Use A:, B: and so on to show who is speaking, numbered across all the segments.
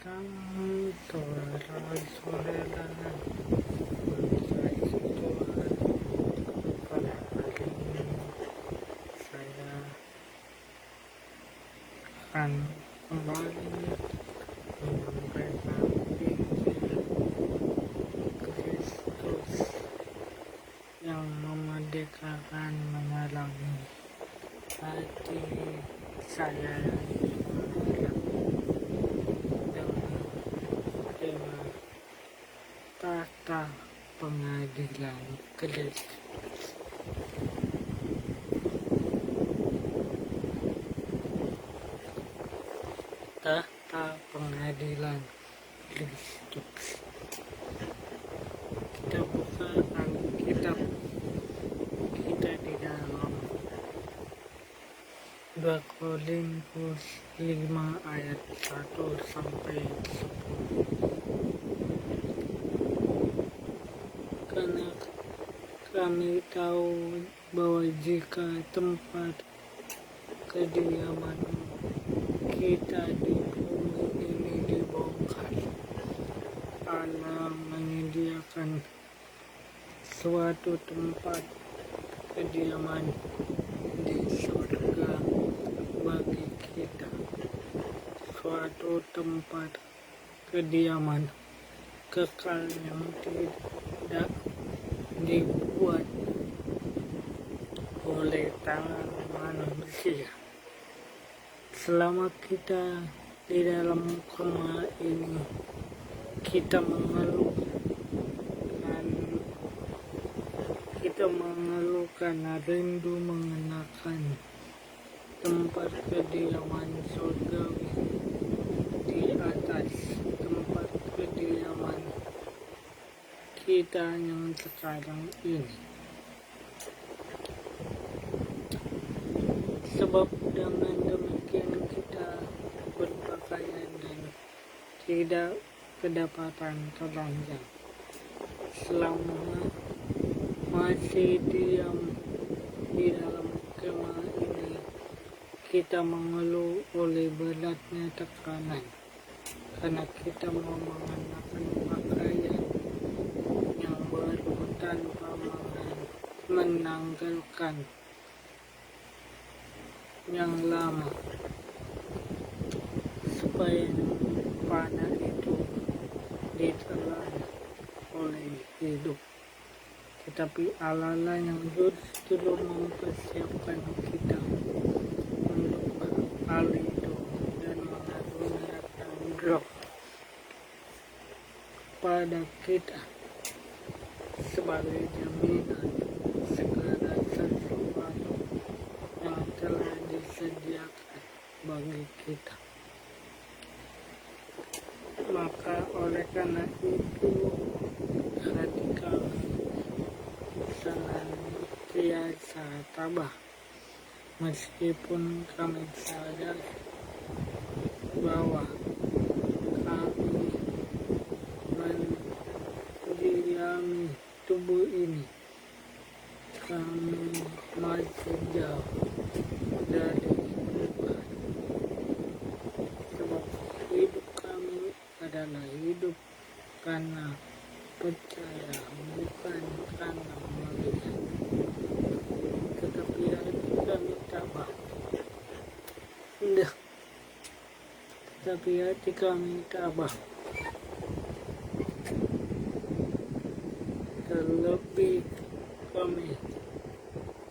A: datang Tuhan solelan saya Tuhan. Pada hari ini saya akan kembali menyampaikan Injil Kristus yang memerdekakan, menalangi hati saya dengan tema tahta pengadilan Kristus. Tahta pengadilan Kristus. Kita buka Alkitab kita di dalam 2 Korintus 5 ayat 1 sampai 10. Karena kami tahu bahwa jika tempat kediaman kita di bumi ini dibongkar, Allah menyediakan suatu tempat kediaman di surga bagi kita, suatu tempat kediaman kekal yang tidak dibuat oleh tangan manusia. Selama kita di dalam koma ini, kita mengeluh karena rindu mengenakan tempat kediaman surgawi di atas tempat kediaman kita yang sekarang ini. Sebab dengan demikian kita berpakaian dan tidak kedapatan telanjang. Selama masih diam di dalam kemah ini, kita mengeluh oleh beratnya tekanan, karena kita mau mengenakan pakaian yang baru tanpa menanggalkan yang lama, supaya panah itu ditelan oleh hidup. Tetapi Allah lah yang justru mempersiapkan kita untuk beralih itu dan mengaruniakan Roh pada kita sebagai jaminan segala sesuatu yang telah disediakan bagi kita. Maka oleh karena itu hati kami senantiasa tabah, meskipun kami sadar bahwa kami mendiami tubuh ini, kami masih jauh dari Tuhan. Sebab hidup kami adalah hidup karena percaya, bukan karena melihat. Tetapi hati kami tabah. Tetapi hati kami tabah. Terlebih kami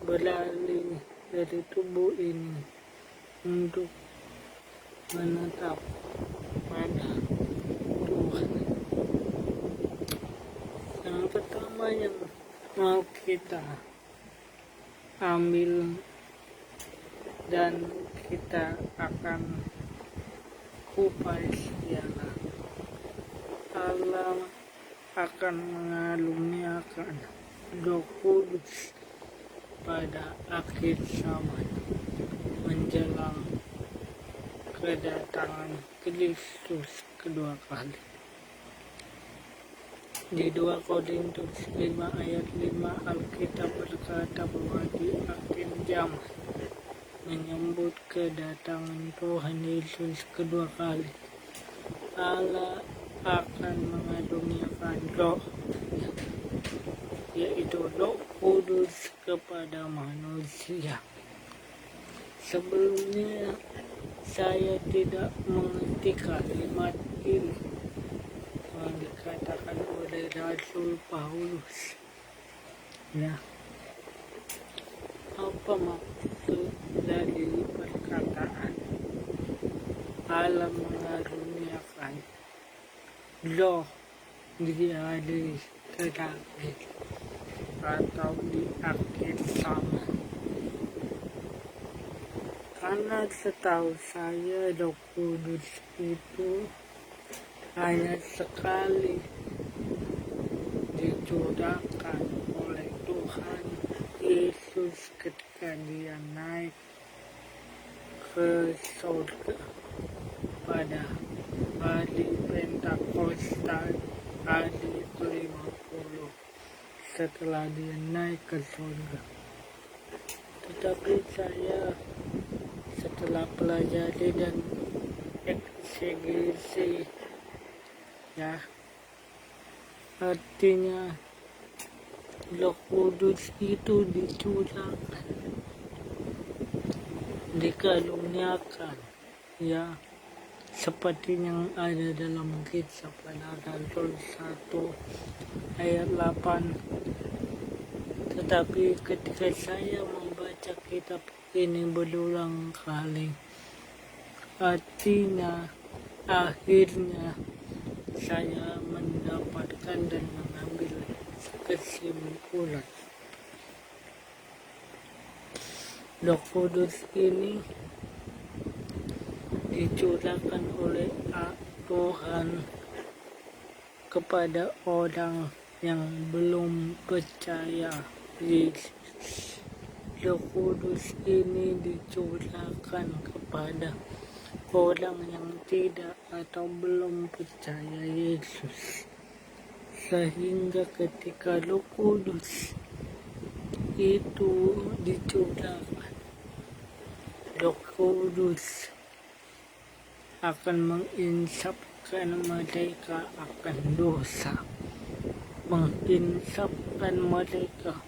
A: beralih dari tubuh ini untuk menetap pada Tuhan. Yang pertama yang mau kita ambil dan kita akan kupas ialah Allah akan mengaruniakan Roh Kudus pada akhir zaman menjelang kedatangan Kristus kedua kali. Di 2 Korintus 5 ayat 5 Alkitab berkata bahwa di akhir zaman menyambut kedatangan Tuhan Yesus kedua kali Allah akan mengaruniakan roh, yaitu Roh Kudus kepada manusia. Sebelumnya saya tidak mengerti kalimat ini yang dikatakan oleh Rasul Paulus. Ya, apa maksud dari perkataan Allah mengaruniakan roh di hari terakhir atau di akhir zaman? Karena setahu saya Roh Kudus itu hanya sekali dicurahkan oleh Tuhan Yesus ketika dia naik ke surga pada hari Pentakosta, hari ke-50 setelah dia naik ke surga. Tetapi saya setelah pelajari dan eksegesi, ya, artinya Roh Kudus itu dicurahkan, dikaruniakan, ya, seperti yang ada dalam kisah pada Rasul 1 ayat 8. Tetapi ketika saya membaca kitab ini berulang kali, artinya akhirnya saya mendapatkan dan mengambil kesimpulan Roh Kudus ini dicurahkan oleh Tuhan kepada orang yang belum percaya Yesus. Roh Kudus ini dicurahkan kepada orang yang tidak atau belum percaya Yesus. Sehingga ketika Roh Kudus itu dicurahkan, Roh Kudus akan menginsapkan mereka akan dosa, menginsapkan mereka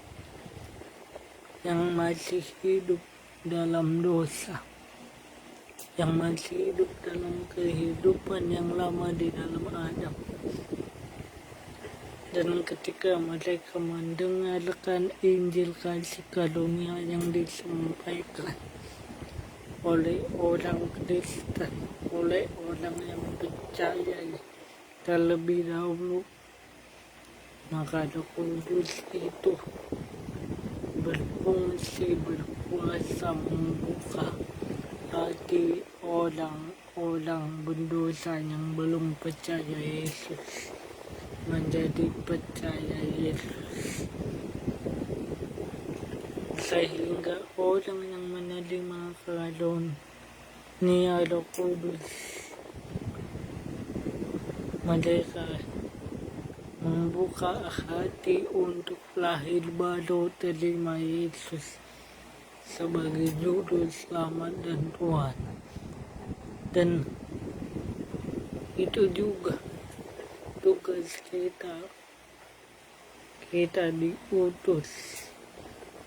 A: yang masih hidup dalam dosa, yang masih hidup dalam kehidupan yang lama di dalam Adam. Dan ketika mereka mendengarkan Injil kasih karunia yang disampaikan oleh orang Kristen, oleh orang yang percaya terlebih dahulu, maka Roh Kudus itu berfungsi, berkuasa membuka hati orang-orang berdosa yang belum percaya Yesus menjadi percaya Yesus, sehingga orang yang menerima karunia Roh Kudus, mereka membuka hati untuk lahir baru, terima Yesus sebagai juru selamat dan Tuhan. Dan itu juga tugas kita diutus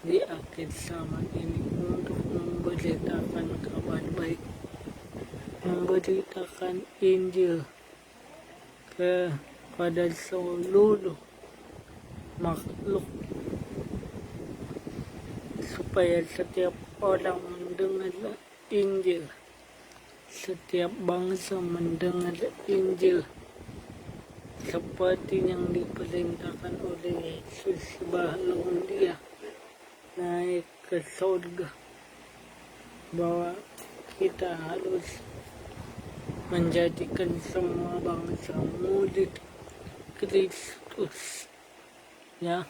A: di akhir zaman ini untuk memberitakan kabar baik, memberitakan Injil kepada seluruh makhluk, supaya setiap orang mendengar Injil, setiap bangsa mendengar Injil seperti yang diperintahkan oleh Yesus sebelum dia naik ke surga, bahwa kita harus menjadikan semua bangsa murid Kristus, ya,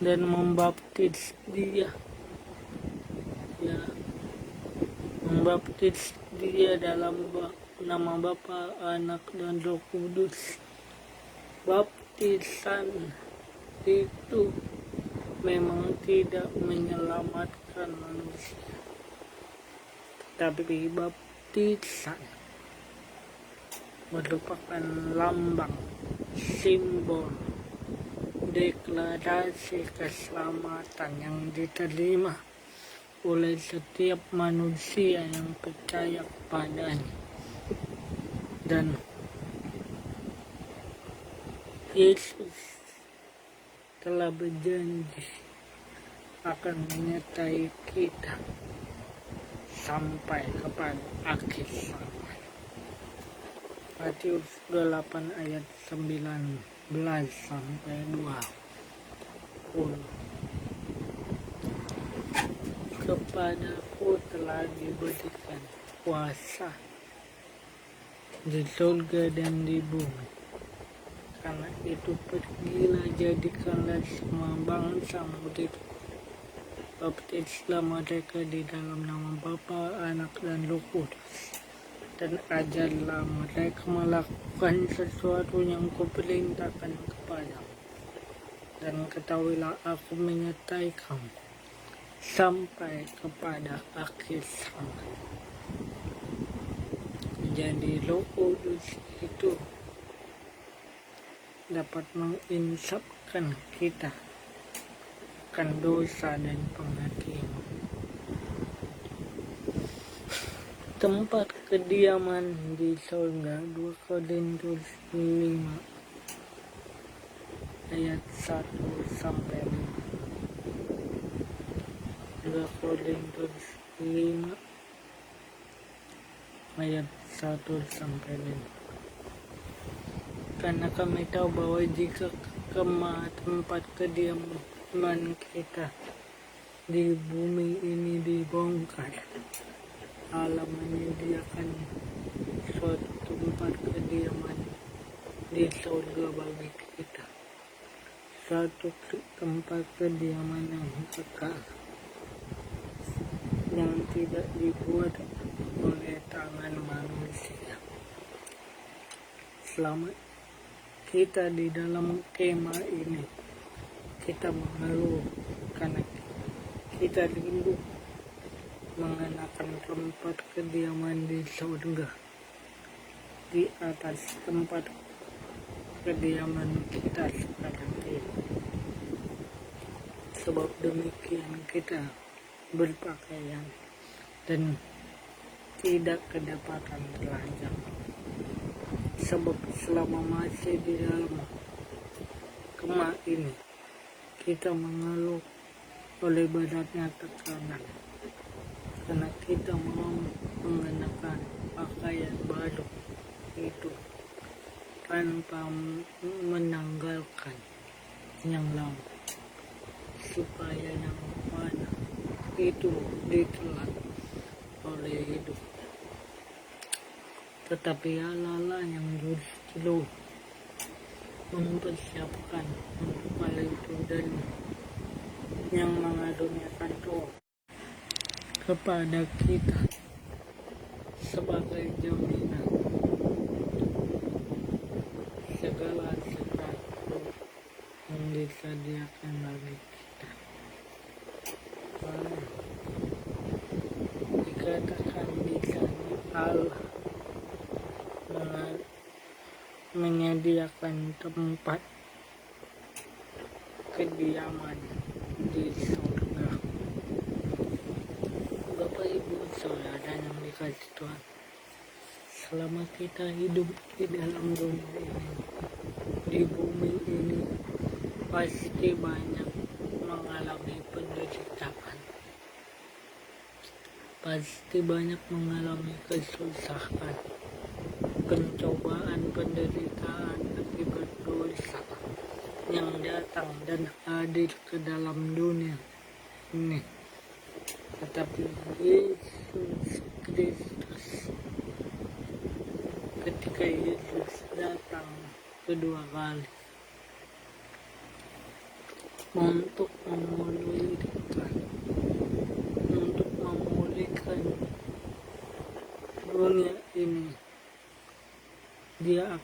A: dan membaptis dia, ya, membaptis dia dalam nama Bapa, Anak, dan Roh Kudus. Baptisan itu memang tidak menyelamatkan manusia, tapi baptisan merupakan lambang, simbol, deklarasi keselamatan yang diterima oleh setiap manusia yang percaya kepadanya. Dan Yesus telah berjanji akan menyertai kita sampai kepada akhir zaman. Matius 28 ayat 19 sampai 20. Kepadaku telah diberikan kuasa di surga dan di bumi. Karena itu pergilah, jadikanlah semua bangsa muridku. Baptislah mereka di dalam nama Bapa, Anak, dan Roh Kudus. Dan ajarlah mereka melakukan sesuatu yang kuperintahkan kepadamu. Dan ketahuilah aku menyertai kamu sampai kepada akhir zaman. Jadi Roh Kudus itu dapat menginsapkan kita akan dosa dan penghakiman. Tempat kediaman di surga, 2 Korintus 5 ayat 1 sampai 5. 2 Korintus 5 ayat 1 sampai 5. Karena kami tahu bahwa jika kemah tempat kediaman kita di bumi ini dibongkar, Allah menyediakan suatu tempat kediaman di surga bagi kita, suatu tempat kediaman yang kekal, yang tidak dibuat oleh tangan manusia. Selama kita di dalam kemah ini, kita mengeluh karena kita rindu mengenakan tempat kediaman di surga, di atas tempat kediaman kita sekarang ini. Sebab demikian kita berpakaian dan tidak kedapatan telanjang. Sebab selama masih di dalam kemah ini, kita mengeluh oleh beratnya tekanan, karena kita mau mengenakan pakaian baru itu tanpa menanggalkan yang lama, supaya yang mana itu ditelan oleh hidup. Tetapi Allah lah yang justru mempersiapkan untuk hal itu, dan yang mengaruniakan Roh kepada kita sebagai jaminan segala sesuatu yang disediakan bagi kita. Dikatakan di sana Allah menyediakan tempat kediaman di surga. Bapak Ibu Saudara yang dikasih Tuhan, selama kita hidup di dalam dunia ini, di bumi ini, pasti banyak mengalami penderitaan, pasti banyak mengalami kesusahan, pencobaan, penderitaan akibat dosa yang datang dan hadir ke dalam dunia ini. Tetapi Yesus Kristus, ketika Yesus datang kedua kali untuk memulihkan dunia ini, Dia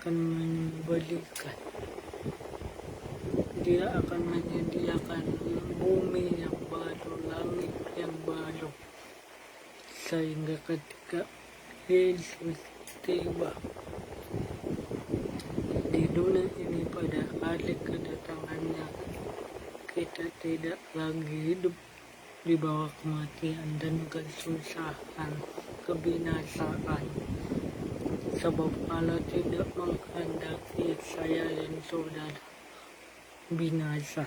A: akan menyediakan bumi yang baru, langit yang baru, sehingga ketika Yesus tiba, dunia ini pada hari kedatangannya, kita tidak lagi hidup di bawah kematian dan kesusahan, kebinasaan. Sebab Allah tidak menghendaki saya dan saudara binasa,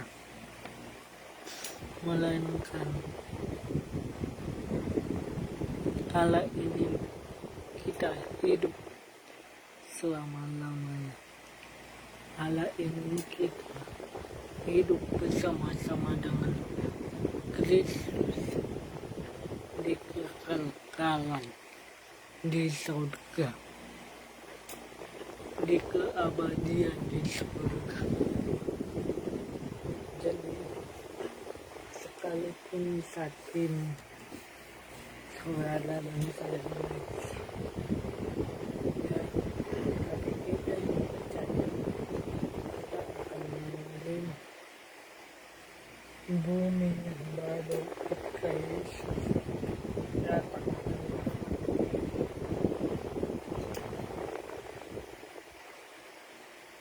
A: melainkan Allah ingin kita hidup selama-lamanya. Allah ingin kita hidup bersama-sama dengan Kristus di kekekalan di surga, di keabadian di surga. Jadi sekalipun saat ini saudara dan saya meriksa, tapi kita yang percaya kita akan menerima bumi yang baru ketika Yesus datang.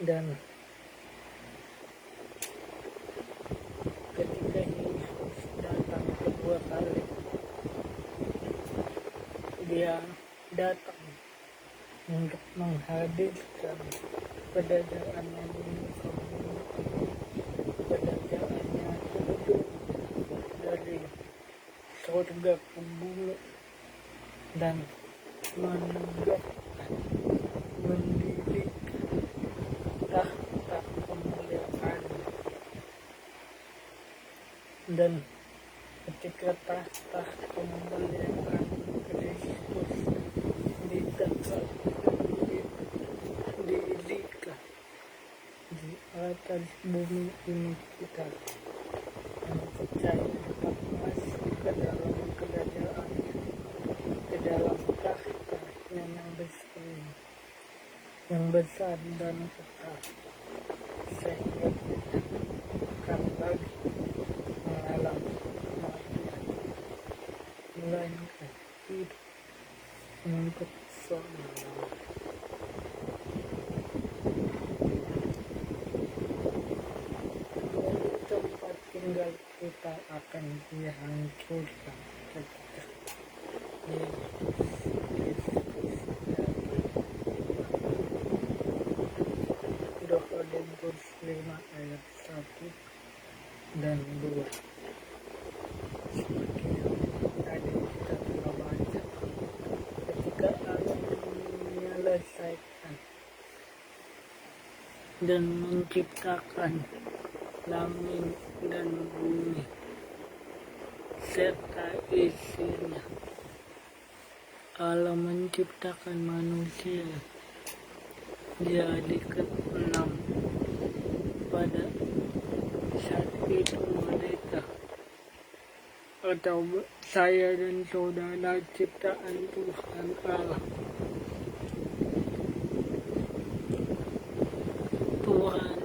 A: Dan ketika Yesus datang kedua kali, dia datang untuk menghadirkan kerajaannya di muka bumi, kerajaannya turun dari surga ke bumi dan menegakkan, mendirikan tahta kemuliaan. Dan ketika tahta kemuliaan Kristus ditegakkan, didirikan di atas bumi ini, kita yang percaya dapat masuk ke dalam kerajaannya, ke dalam tahta yang besar dan kekal, sehingga kita akan lagi mengalami kematian, melainkan hidup untuk selama-lamanya. Tempat tinggal kita akan dihancurkan ketika Korintus 5 ayat 1 dan 2. Seperti yang tadi kita telah baca, ketika Allah menyelesaikan dan menciptakan langit dan bumi serta isinya, Allah menciptakan manusia di hari ke-6. Pada saat itu mereka atau saya dan saudara ciptaan Tuhan Allah, Tuhan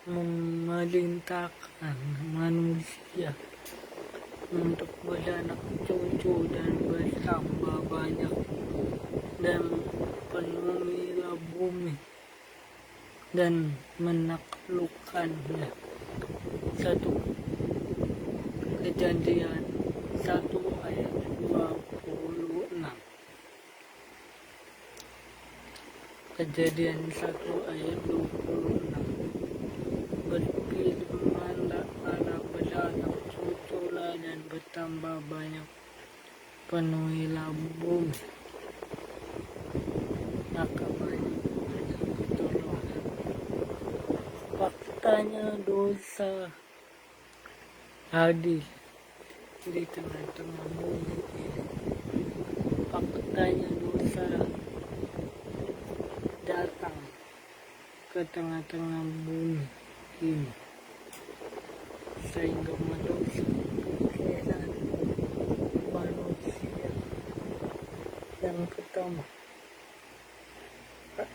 A: memerintahkan manusia untuk beranak cucu dan bertambah banyak dan penuhilah bumi dan menaklukkannya. 1 Kejadian 1 ayat 26. Kejadian 1 ayat 26. Berfirmanlah Allah, beranak cuculah dan bertambah banyak, penuhilah bumi. Maka banyak pertolongan. Faktanya dosa hadir di tengah-tengah bumi ini. Faktanya dosa datang ke tengah-tengah bumi ini, sehingga merusak pikiran manusia yang pertama,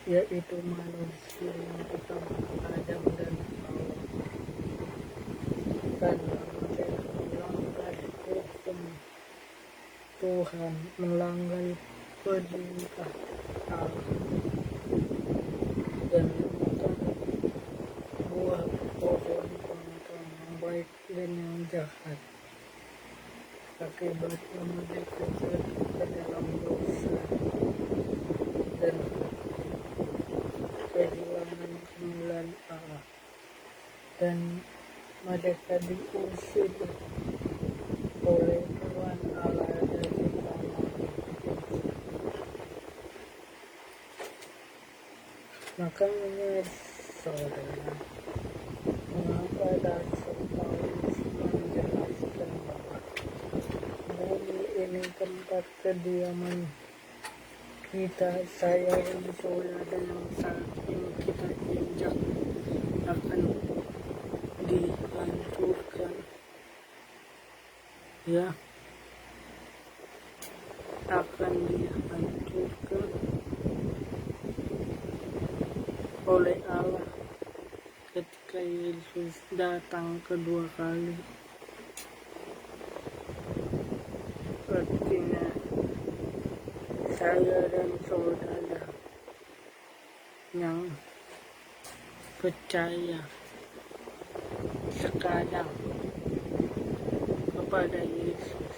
A: yaitu manusia yang pertama, Adam dan Hawa, karena mereka melanggar hukum Tuhan, melanggar perintah Allah, dan baik dan yang jahat. Akibatnya mereka jatuh ke dalam dosa dan kehilangan kemuliaan Allah, dan mereka diusir oleh Tuhan Allah dari tanah itu. Makanya saudara, mengapa Rasul Paulus menjelaskan bahwa bumi ini tempat kediaman kita, saya dan saudara yang saat ini kita injak akan dihancurkan, ya, akan dihancurkan oleh Allah ketika Yesus datang kedua kali. Artinya saya dan saudara yang percaya sekarang kepada Yesus,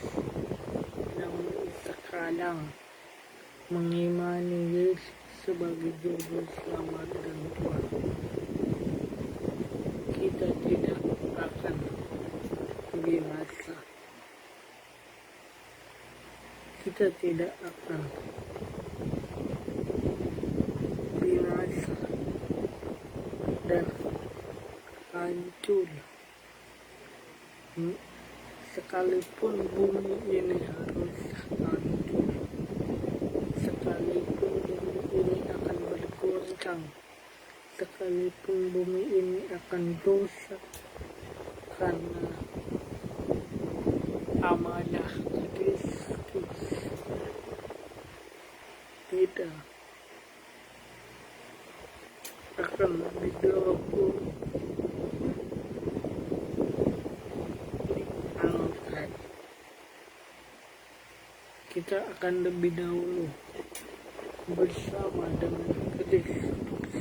A: yang sekarang mengimani Yesus sebagai juru selamat dan Tuhan, kita tidak akan binasa. Kita tidak akan binasa dan hancur. Sekalipun bumi ini harus hancur, sekalipun bumi ini akan bergoncang, sekalipun bumi ini akan dosa karena amanah Kristus, kita akan lebih dahulu diangkat. Kita akan lebih dahulu bersama dengan Kristus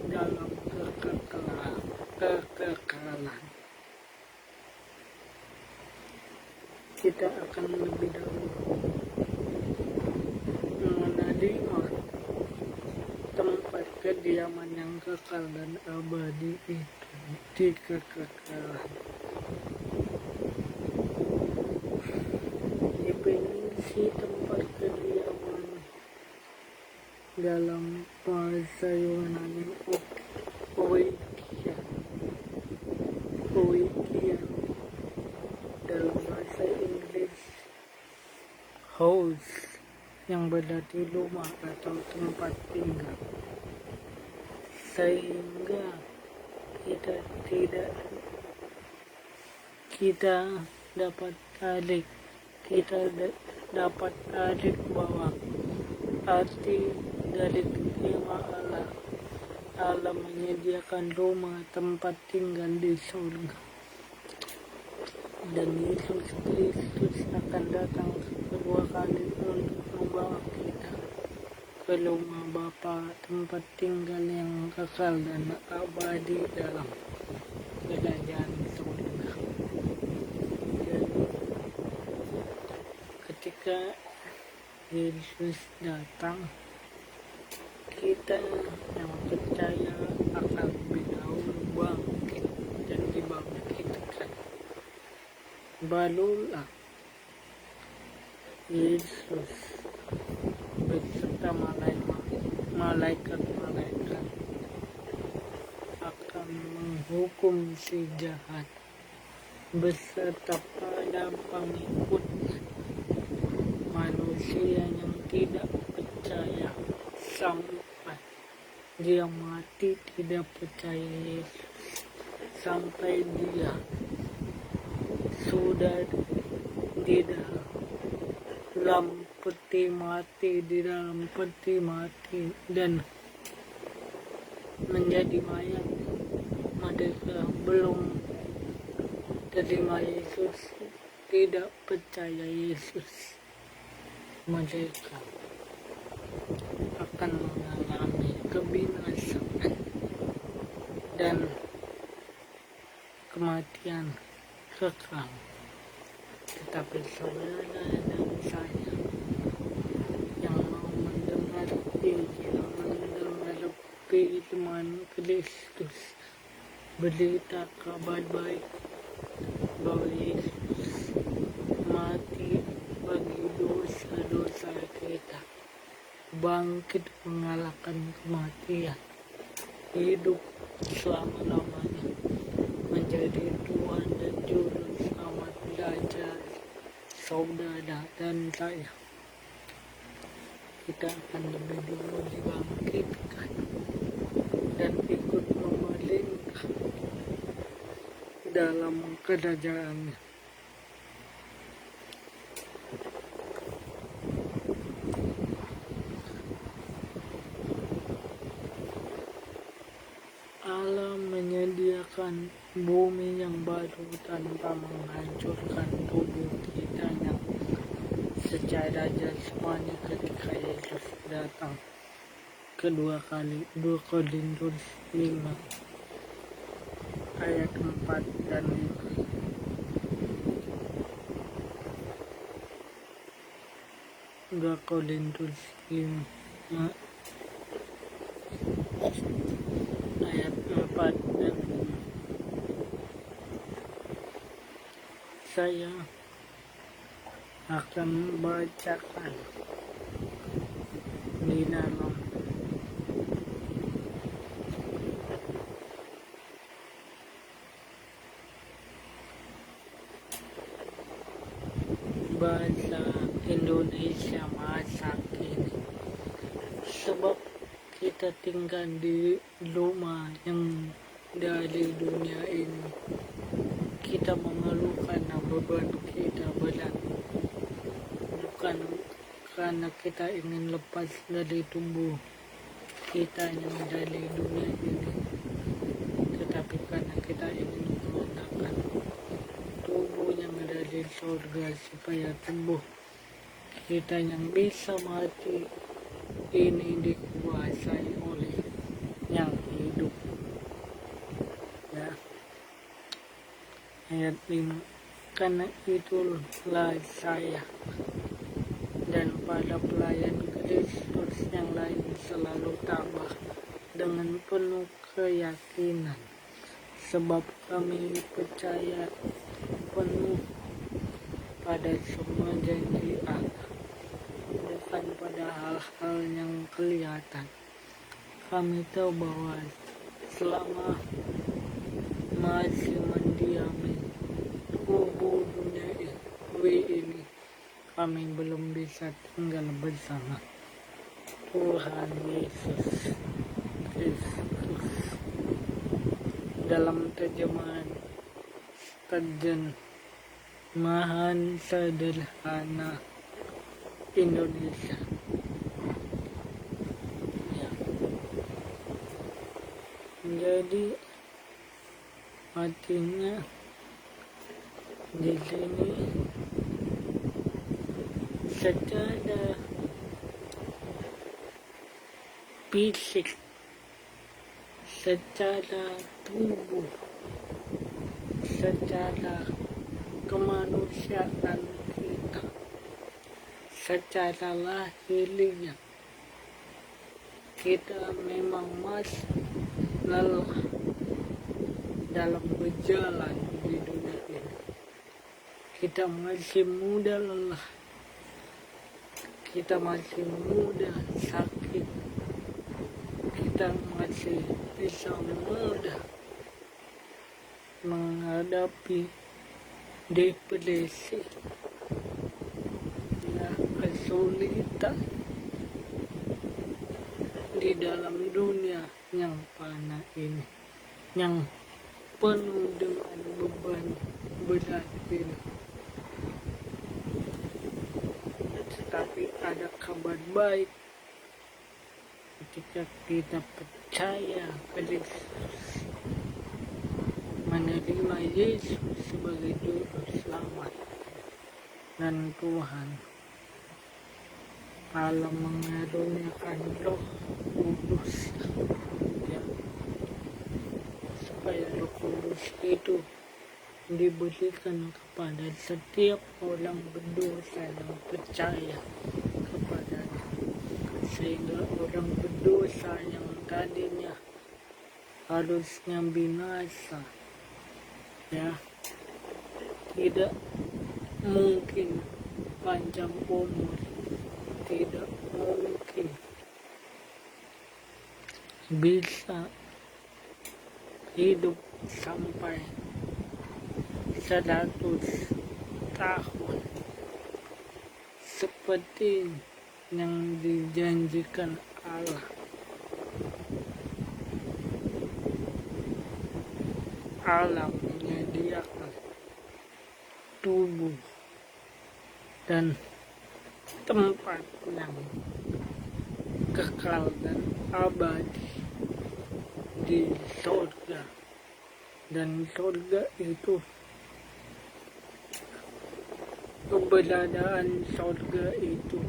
A: dalam kekekalan. Kita akan lebih dahulu mengenali tempat kediaman yang kekal dan abadi itu di kekekalan. Definisi tempat kediaman dalam bahasa Yunani oikia, dalam bahasa Inggris house, yang berarti rumah atau tempat tinggal, sehingga kita dapat tarik bahwa arti dari firman Allah menyediakan rumah tempat tinggal di surga, dan Yesus Kristus akan datang kedua kali untuk membawa kita ke rumah Bapa, tempat tinggal yang kekal dan abadi dalam kerajaan surga. Jadi ketika Yesus datang, kita yang percaya akan lebih dahulu bangkit dan dibangkitkan. Barulah Yesus beserta malaikat-malaikat akan menghukum si jahat beserta pada pengikutnya, manusia yang tidak percaya, sampai dia mati tidak percaya Yesus, sampai dia sudah di dalam peti mati dan menjadi mayat. Mereka belum terima Yesus, tidak percaya Yesus, mereka akan mengalami kebinasaan dan kematian. kematian kekal. Tetapi saudara dan saya yang mau mendengar Injil, mendengar firman Kristus, berita kabar baik bahwa Yesus mati bagi dosa-dosa kita, bangkit mengalahkan kematian, hidup selama-lamanya, menjadi Tuhan dan Juru Selamat belajar saudara dan saya. Kita akan lebih dulu dibangkitkan dan ikut memerintah dalam kerajaannya. Allah menyediakan bumi yang baru tanpa menghancurkan tubuh kita yang secara jasmani ketika Yesus datang kedua kali. 2 Korintus 5 ayat 4 dan 5. 2 Korintus 5 ayat 4 dan 5. Saya akan bacakan di dalam bahasa Indonesia masa kini. Sebab kita tinggal di rumah yang dari dunia ini, kita mengeluhkan beban kita berat, bukan karena kita ingin lepas dari tubuh kita yang dari dunia ini, tetapi karena kita ingin menggunakan tubuh yang dari surga, supaya tubuh kita yang bisa mati ini dikuasai oleh yang hidup. Ya. Ayat 5. Karena itulah saya dan para pelayan Kristus yang lain selalu tabah dengan penuh keyakinan, sebab kami percaya penuh pada semua janji Allah, bukan pada hal-hal yang kelihatan. Kami tahu bahwa selama masih mendiami tubuh dunia ini, kami belum bisa tinggal bersama Tuhan Yesus Kristus. Dalam terjemahan sederhana Indonesia. Ya. Jadi artinya di sini secara fisik, secara tubuh, secara kemanusiaan kita, secara lahiriah kita memang masih lelah dalam berjalan di dunia ini. Kita masih mudah lelah, kita masih mudah sakit, kita masih bisa mudah menghadapi depresi, ya, kesulitan di dalam dunia yang fana ini, yang penuh dengan beban berat ini. Tetapi ada kabar baik ketika kita percaya Kristus, menerima Yesus sebagai Juru Selamat dan Tuhan. Allah mengaruniakan Roh Kudus, ya, supaya Roh Kudus itu diberikan kepada setiap orang berdosa yang percaya kepadanya, sehingga orang berdosa yang tadinya harusnya binasa, ya, tidak mungkin panjang umur, tidak mungkin bisa hidup sampai 100 tahun seperti yang dijanjikan Allah. Allah menyediakan tubuh dan tempat yang kekal dan abadi di surga, dan surga itu, keberadaan surga itu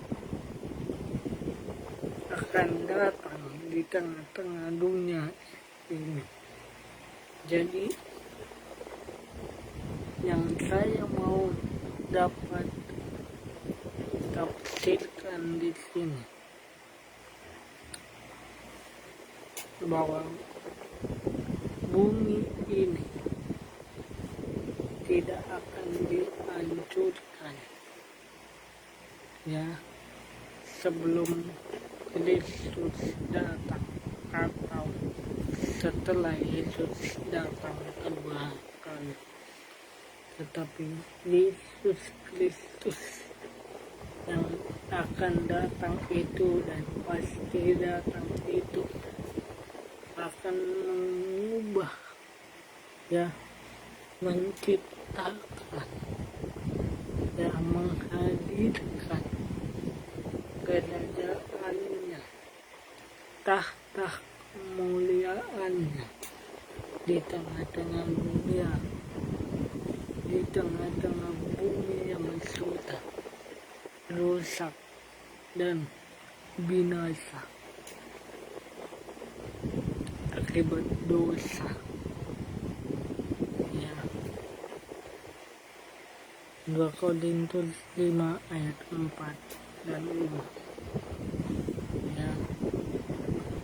A: akan datang di tengah-tengah dunia ini. Jadi yang saya mau dapat tafsirkan di sini, bahwa bumi ini tidak akan dihancurkan, ya, sebelum Yesus datang atau setelah Yesus datang kedua kali. Tetapi Yesus Kristus yang akan datang itu, dan pasti datang itu, akan mengubah, ya, menciptakan, ya, menghadirkan kerajaannya, tahta kemuliaannya di tengah-tengah dunia, di tengah-tengah bumi yang sudah rusak dan binasa akibat dosa, ya. 2 Korintus 5 ayat 4 dan 5, ya.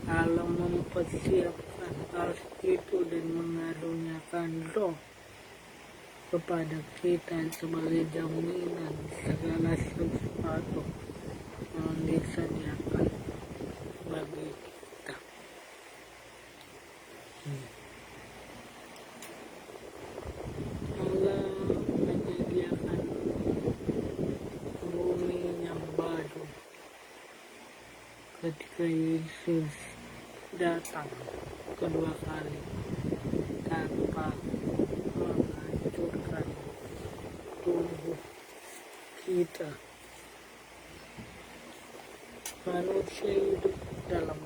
A: Allah mempersiapkan hal itu dan mengaruniakan Roh kepada kita sebagai jaminan segala sesuatu yang disediakan bagi kita. Allah menyediakan bumi yang baru ketika Yesus datang kedua kali, tanpa menghancurkan tubuh kita. Manusia hidup dalam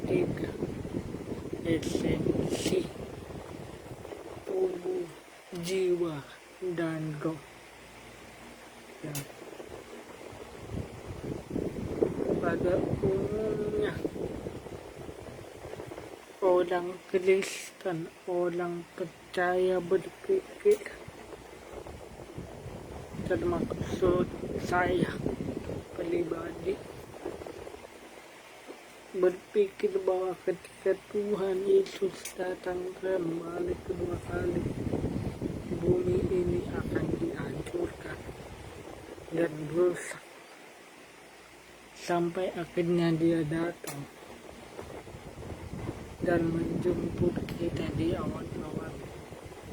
A: 3 esensi: tubuh, jiwa, dan roh. Ya. Pada umumnya orang Kristen, orang percaya berpikir, termaksud saya pribadi, berpikir bahwa ketika Tuhan Yesus datang kembali kedua kali, bumi ini akan dihancurkan dan rusak sampai akhirnya Dia datang dan menjemput kita di awan-awan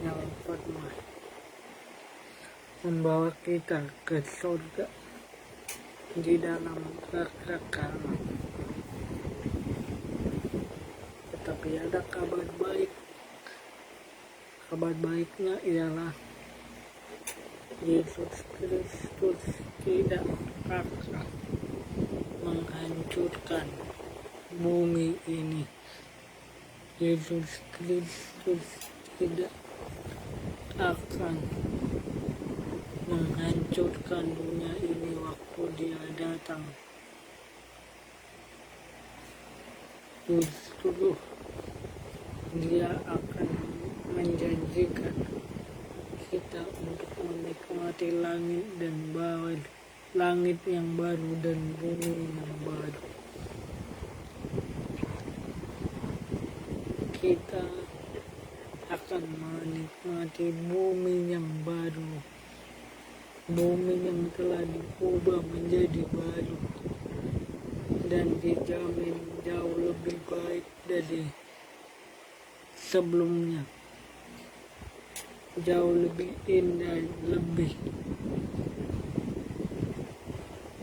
A: yang permai, membawa kita ke surga di dalam kekekalan. Tetapi ada kabar baik. Kabar baiknya ialah Yesus Kristus tidak akan menghancurkan bumi ini. Yesus Kristus tidak akan menghancurkan dunia ini waktu Dia datang. Justru Dia akan menjanjikan kita untuk menikmati langit yang baru dan bumi yang baru. Kita akan menikmati bumi yang baru, bumi yang telah diubah menjadi baru dan dijamin jauh lebih baik dari sebelumnya, jauh lebih indah, lebih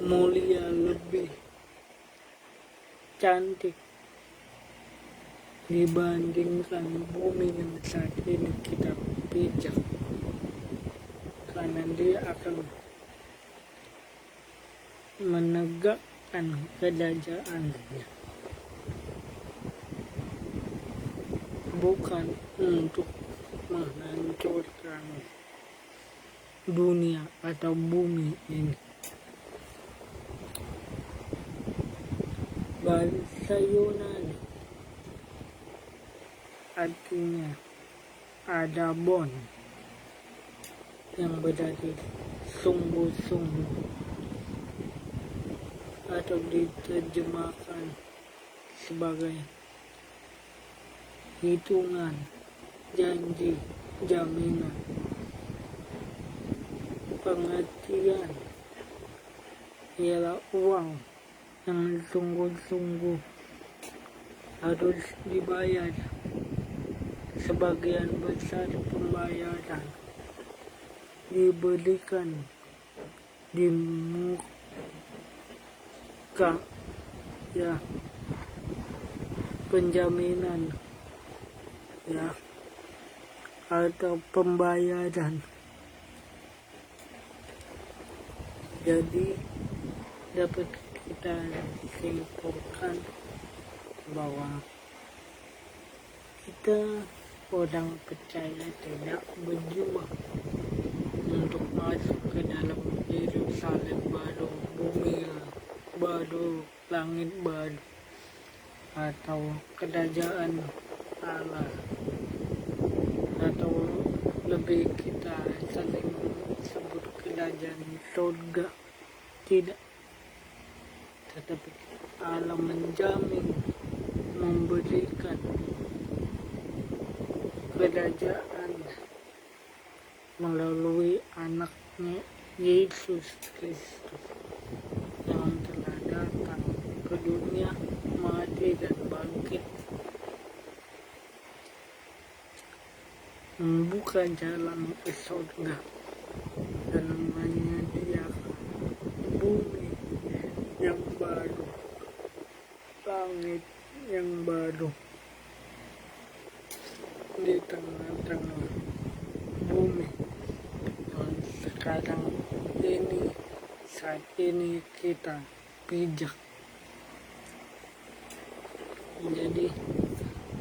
A: mulia, lebih cantik dibandingkan bumi yang saat ini kita pijak, karena dia akan menegakkan kerajaannya, bukan untuk menghancurkan dunia atau bumi ini. Bahasa Yunani artinya adabon, yang berarti sungguh-sungguh, atau diterjemahkan sebagai hitungan, janji, jaminan. Pengertian ialah uang yang sungguh-sungguh harus dibayar. Sebagian besar pembayaran diberikan di muka, ya, penjaminan, ya, atau pembayaran. Jadi dapat kita simpulkan bahwa kita orang percaya tidak berjuang untuk masuk ke dalam Yerusalem baru, bumi baru, langit baru, atau kerajaan Allah, atau lebih kita sering sebut kerajaan surga. Tidak, tetapi Allah menjamin, memberikan kerajaan melalui anaknya Yesus Kristus yang telah datang ke dunia, mati dan bangkit, membuka jalan ke surga dan menyediakan bumi yang baru, langit yang baru di tengah-tengah bumi yang sekarang ini, saat ini kita pijak. Jadi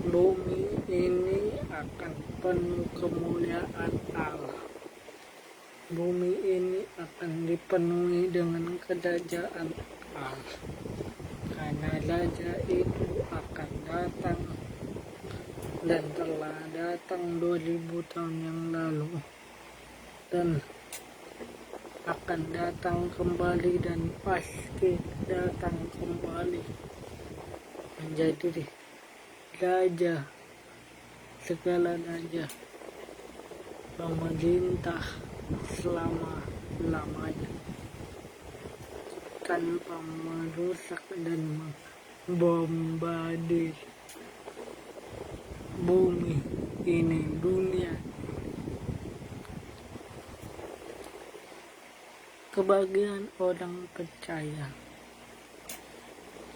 A: bumi ini akan penuh kemuliaan Allah. Bumi ini akan dipenuhi dengan kerajaan Allah, karena Raja itu akan datang dan telah datang 2000 tahun yang lalu, dan akan datang kembali dan pasti datang kembali menjadi Raja segala raja, pemerintah selama-lamanya tanpa merusak dan membombardir bumi ini, dunia. Kebagian orang percaya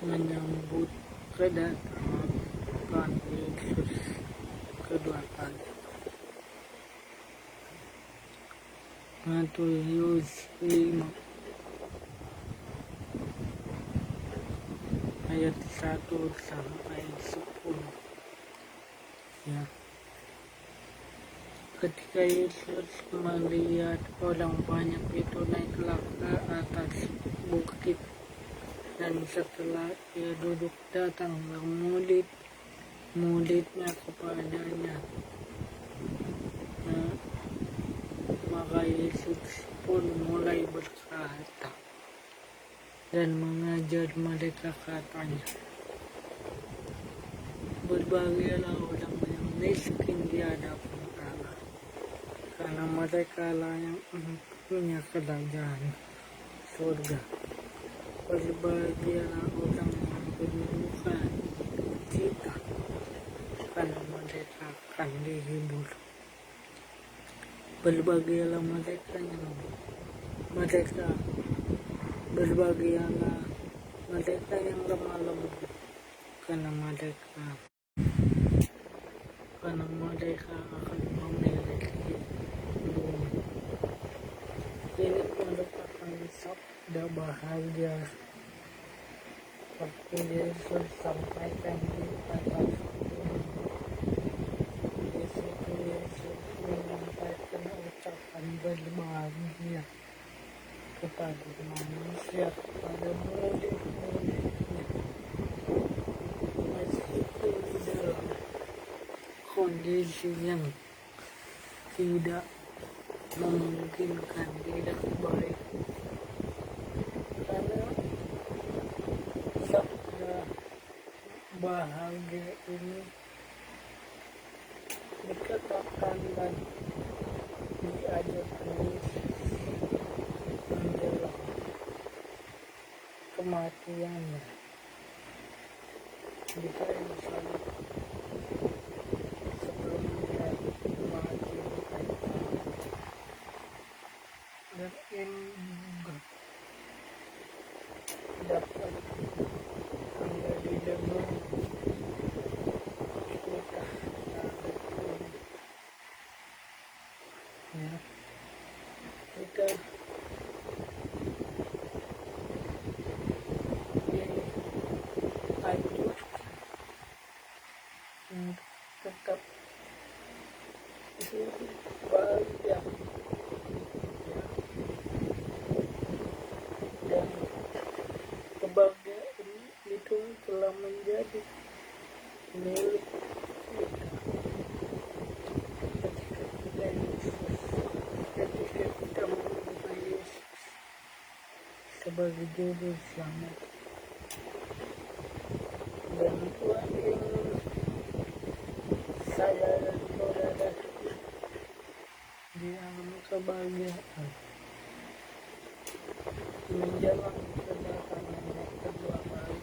A: menyambut kedatangan Tuhan Yesus kedua kali. Matius 5 ayat 1 sampai 10. Ya. Ketika Yesus melihat orang banyak itu naiklah ke atas bukit, dan setelah ia duduk datanglah murid-muridnya kepadanya. maka Yesus pun mulai berkata dan mengajar mereka katanya, berbahagialah orang yang miskin di hadapan Allah, karena mereka lah yang punya kerajaan surga. Berbahagialah orang yang berduka cita, karena mereka akan dihibur. Berbahagialah berbahagialah mereka yang lemah lembut, karena mereka akan memiliki bumi. Ini merupakan sabda bahagia seperti Yesus sampaikan di atas gunung. Di situ Yesus menyampaikan ucapan berbahagia kepada manusia, kepada murid-muridnya, meskipun dalam kondisi yang tidak memungkinkan, tidak baik, karena sabda bahagia ini dikatakan dan diajarkan Yesus menjelang kematiannya di kayu salib, sebelum dia mati di kayu salib. Dan ini juga dapat menjadi dengung kita ya, kita dianjurkan untuk tetap hidup bahagia ya, dan kebahagiaan itu telah menjadi milik kita ketika kita menerima Yesus sebagai juru selamat. Dan Tuhan ingin saya dan saudara di dalam kebahagiaan menjelang kedatangannya kedua kali,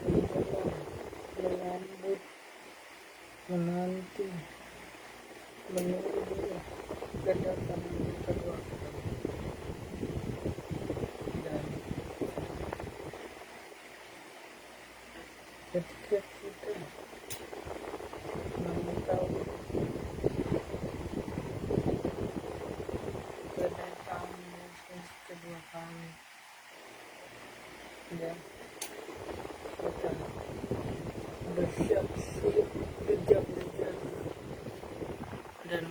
A: menjelang menyambut, menanti, menunggu kedatangannya kedua kali. Dan ketika kita mengetahui kedatangan Yesus kedua kali dan kita bersiap-siap kejam-kejam dan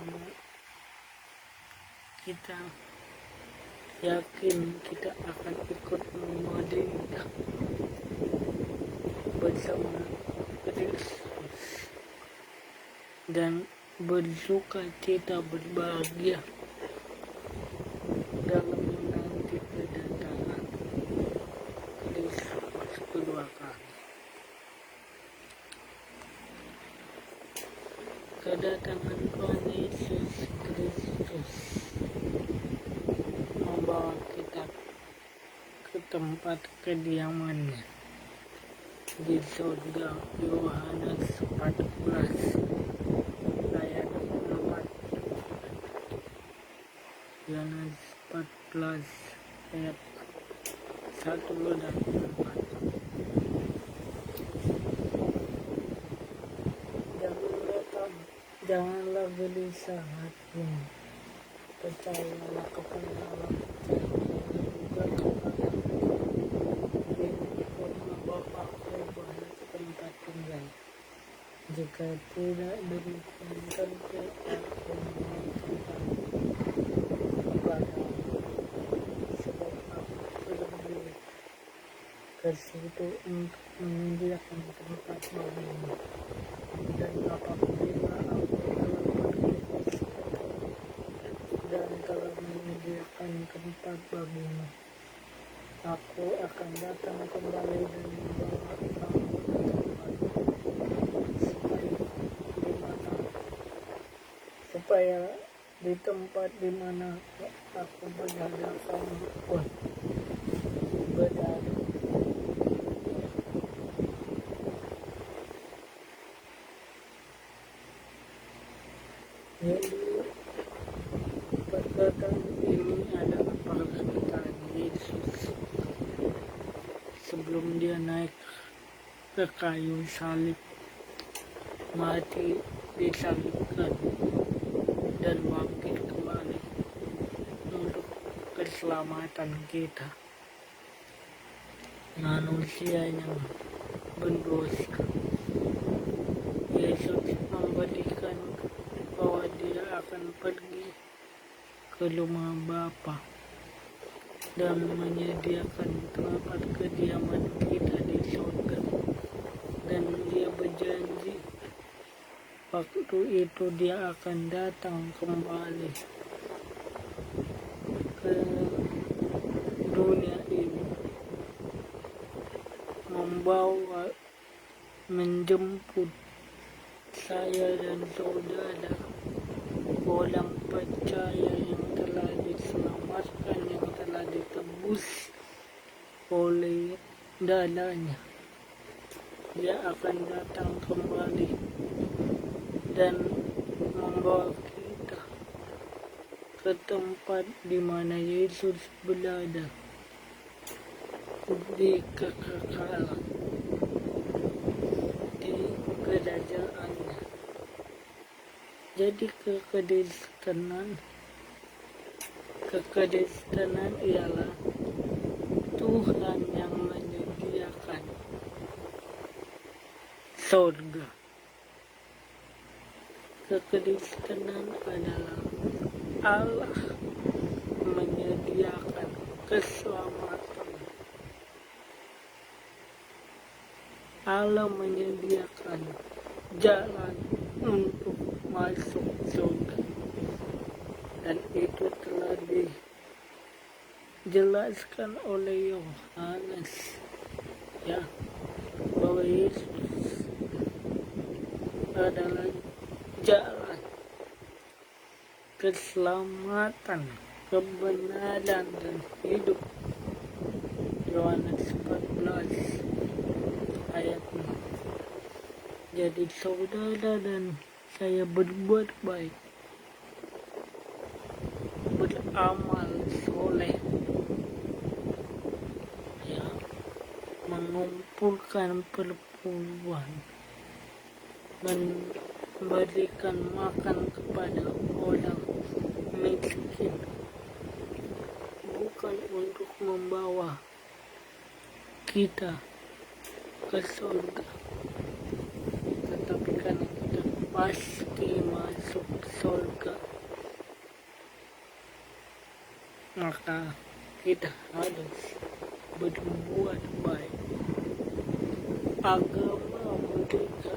A: kita yakin kita akan ikut memadamkan bersama Kristus dan bersuka cita berbahagia dalam menanti kedatangan Kristus kedua kali. Kedatangan Tuhan Yesus Kristus membawa kita ke tempat kediamannya di surga. Yohanes 14 ayat 4. Yohanes 14 ayat 1 dan 4. Janganlah gelisah hatimu, percayalah kepada Allah, percayalah juga kepada di rumah Bapakku banyak tempat tinggal. Jika tidak demikian, tentu aku mengatakan kepadamu, sebab aku pergi ke situ untuk menyediakan tempat bagimu. Dan apabila aku telah pergi ke situ menyediakan tempat bagimu. Aku akan datang kembali dan membawa kamu ke supaya di tempat di mana aku berada kamu pun berada. Jadi perkataan ini adalah perkataan Yesus sebelum dia naik ke kayu salib, mati disalibkan dan bangkit kembali untuk keselamatan kita, manusia yang berdosa. Yesus memberikan bahwa dia akan pergi ke rumah Bapa dan menyediakan tempat kediaman kita di surga, dan dia berjanji waktu itu dia akan datang kembali ke dunia ini, membawa, menjemput saya dan saudara, orang percaya yang telah diselamatkan, yang telah ditebus oleh darahnya. Dia akan datang kembali dan membawa kita ke tempat di mana Yesus berada, di kekekalan, di kerajaannya. Jadi kekristenan ialah Tuhan yang menyediakan surga. Kekristenan adalah Allah menyediakan keselamatan. Allah menyediakan jalan untuk masuk surga, dan itu telah dijelaskan oleh Yohanes, ya, bahwa Yesus adalah jalan keselamatan, kebenaran, dan hidup. Yohanes 14 ayat 6. Jadi saudara dan saya berbuat baik, beramal soleh, ya, mengumpulkan perpuluhan, memberikan makan kepada orang miskin, bukan untuk membawa kita ke surga, tetapi karena kita pasti masuk surga, maka kita harus berbuat baik. Agama mereka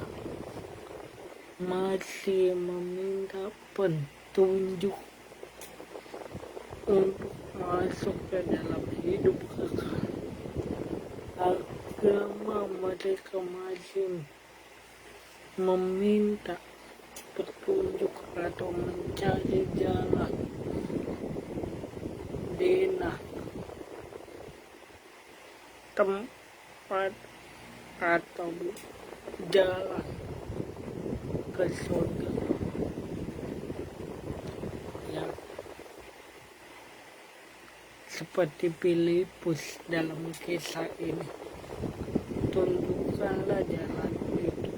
A: masih meminta petunjuk untuk masuk ke dalam hidup kekal. Agama mereka masih meminta petunjuk atau mencari jalan denah, tempat atau jalan ke surga, ya, seperti Filipus dalam kisah ini. Tunjukkanlah jalan itu,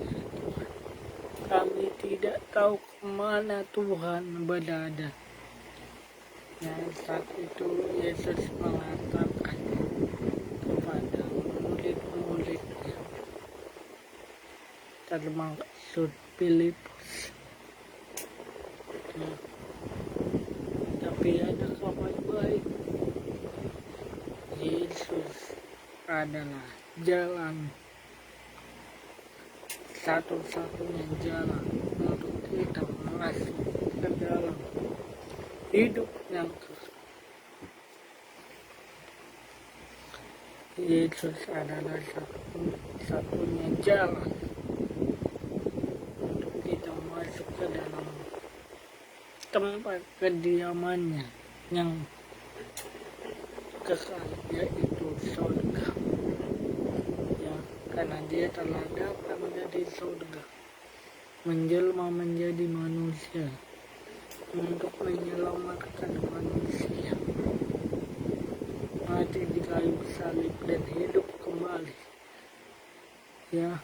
A: ya Tuhan. Kami tidak tahu kemana Tuhan berada. Ya, saat itu Yesus mengatakan kepada murid-muridnya, termaksud Filipus, ya, tapi ada kabar baik. Yesus adalah jalan, satu-satunya jalan untuk kita masuk ke dalam hidup yang kekal. Yesus adalah satunya jalan untuk kita masuk ke dalam tempat kediamannya yang kekal, yaitu surga. Ya, karena dia telah datang dari surga, menjelma menjadi manusia untuk menyelamatkan manusia, mati di kayu salib dan hidup kembali, ya,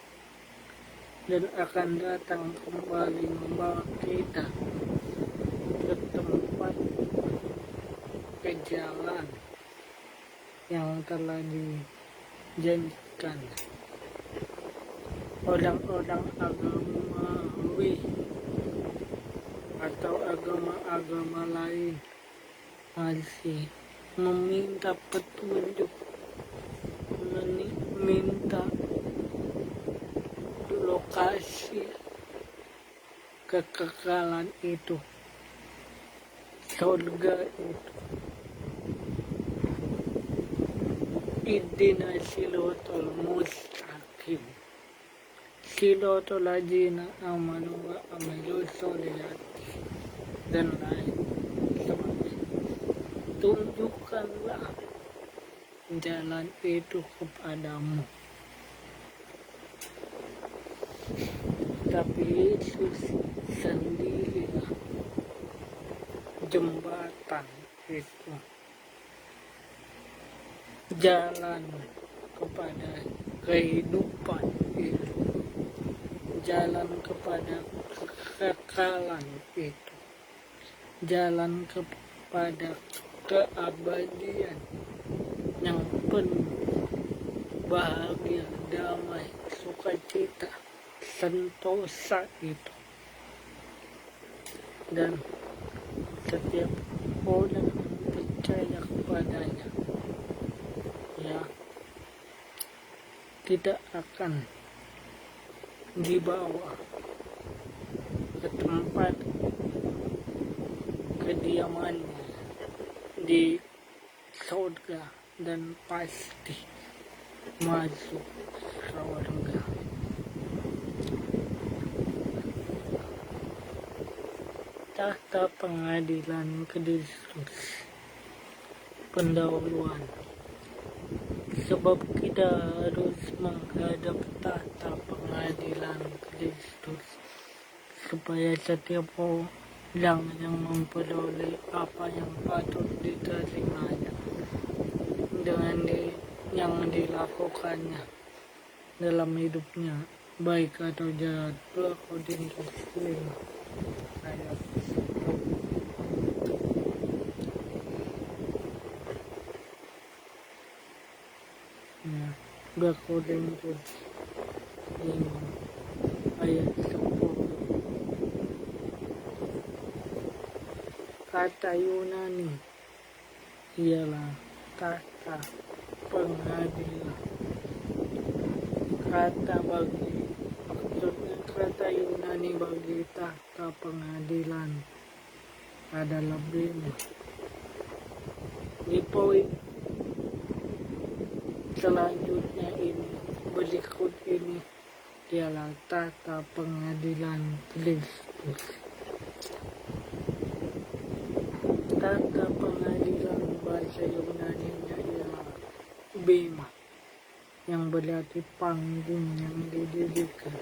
A: dan akan datang kembali membawa kita ke tempat, ke jalan yang telah dijanjikan. Orang-orang agamawi atau agama-agama lain masih meminta petunjuk, meminta lokasi kekekalan itu, surga itu. Ihdina siratal mustaqim, siratal ladzina amanu wa amilus sholihati, dan lain sebagainya. Tunjukkanlah jalan itu kepadamu. Tapi Yesus sendirilah jembatan itu, jalan kepada kehidupan itu, jalan kepada kekekalan itu, jalan kepada keabadian yang penuh bahagia, damai, sukacita, sentosa itu. Dan setiap orang yang percaya kepadanya, ya, tidak akan dibawa ke tempat kediamannya di surga dan pasti masuk surga. Tahta pengadilan Kristus, pendahuluan. Sebab kita harus menghadap tahta pengadilan Kristus, supaya setiap orang yang memperoleh apa yang patut diterimanya dengan yang dilakukannya dalam hidupnya, baik atau jahat. 2 Korintus 5 ayat 10. Ya, 2 Korintus 5 ayat 10. Kata Yunani ialah tahta pengadilan. Kata Yunani bagi tahta pengadilan adalah bema. Di poin selanjutnya ini, berikut ini, ialah tahta pengadilan Kristus. Tahta pengadilan bahasa Yunani-nya ialah bema, yang berarti panggung yang didirikan.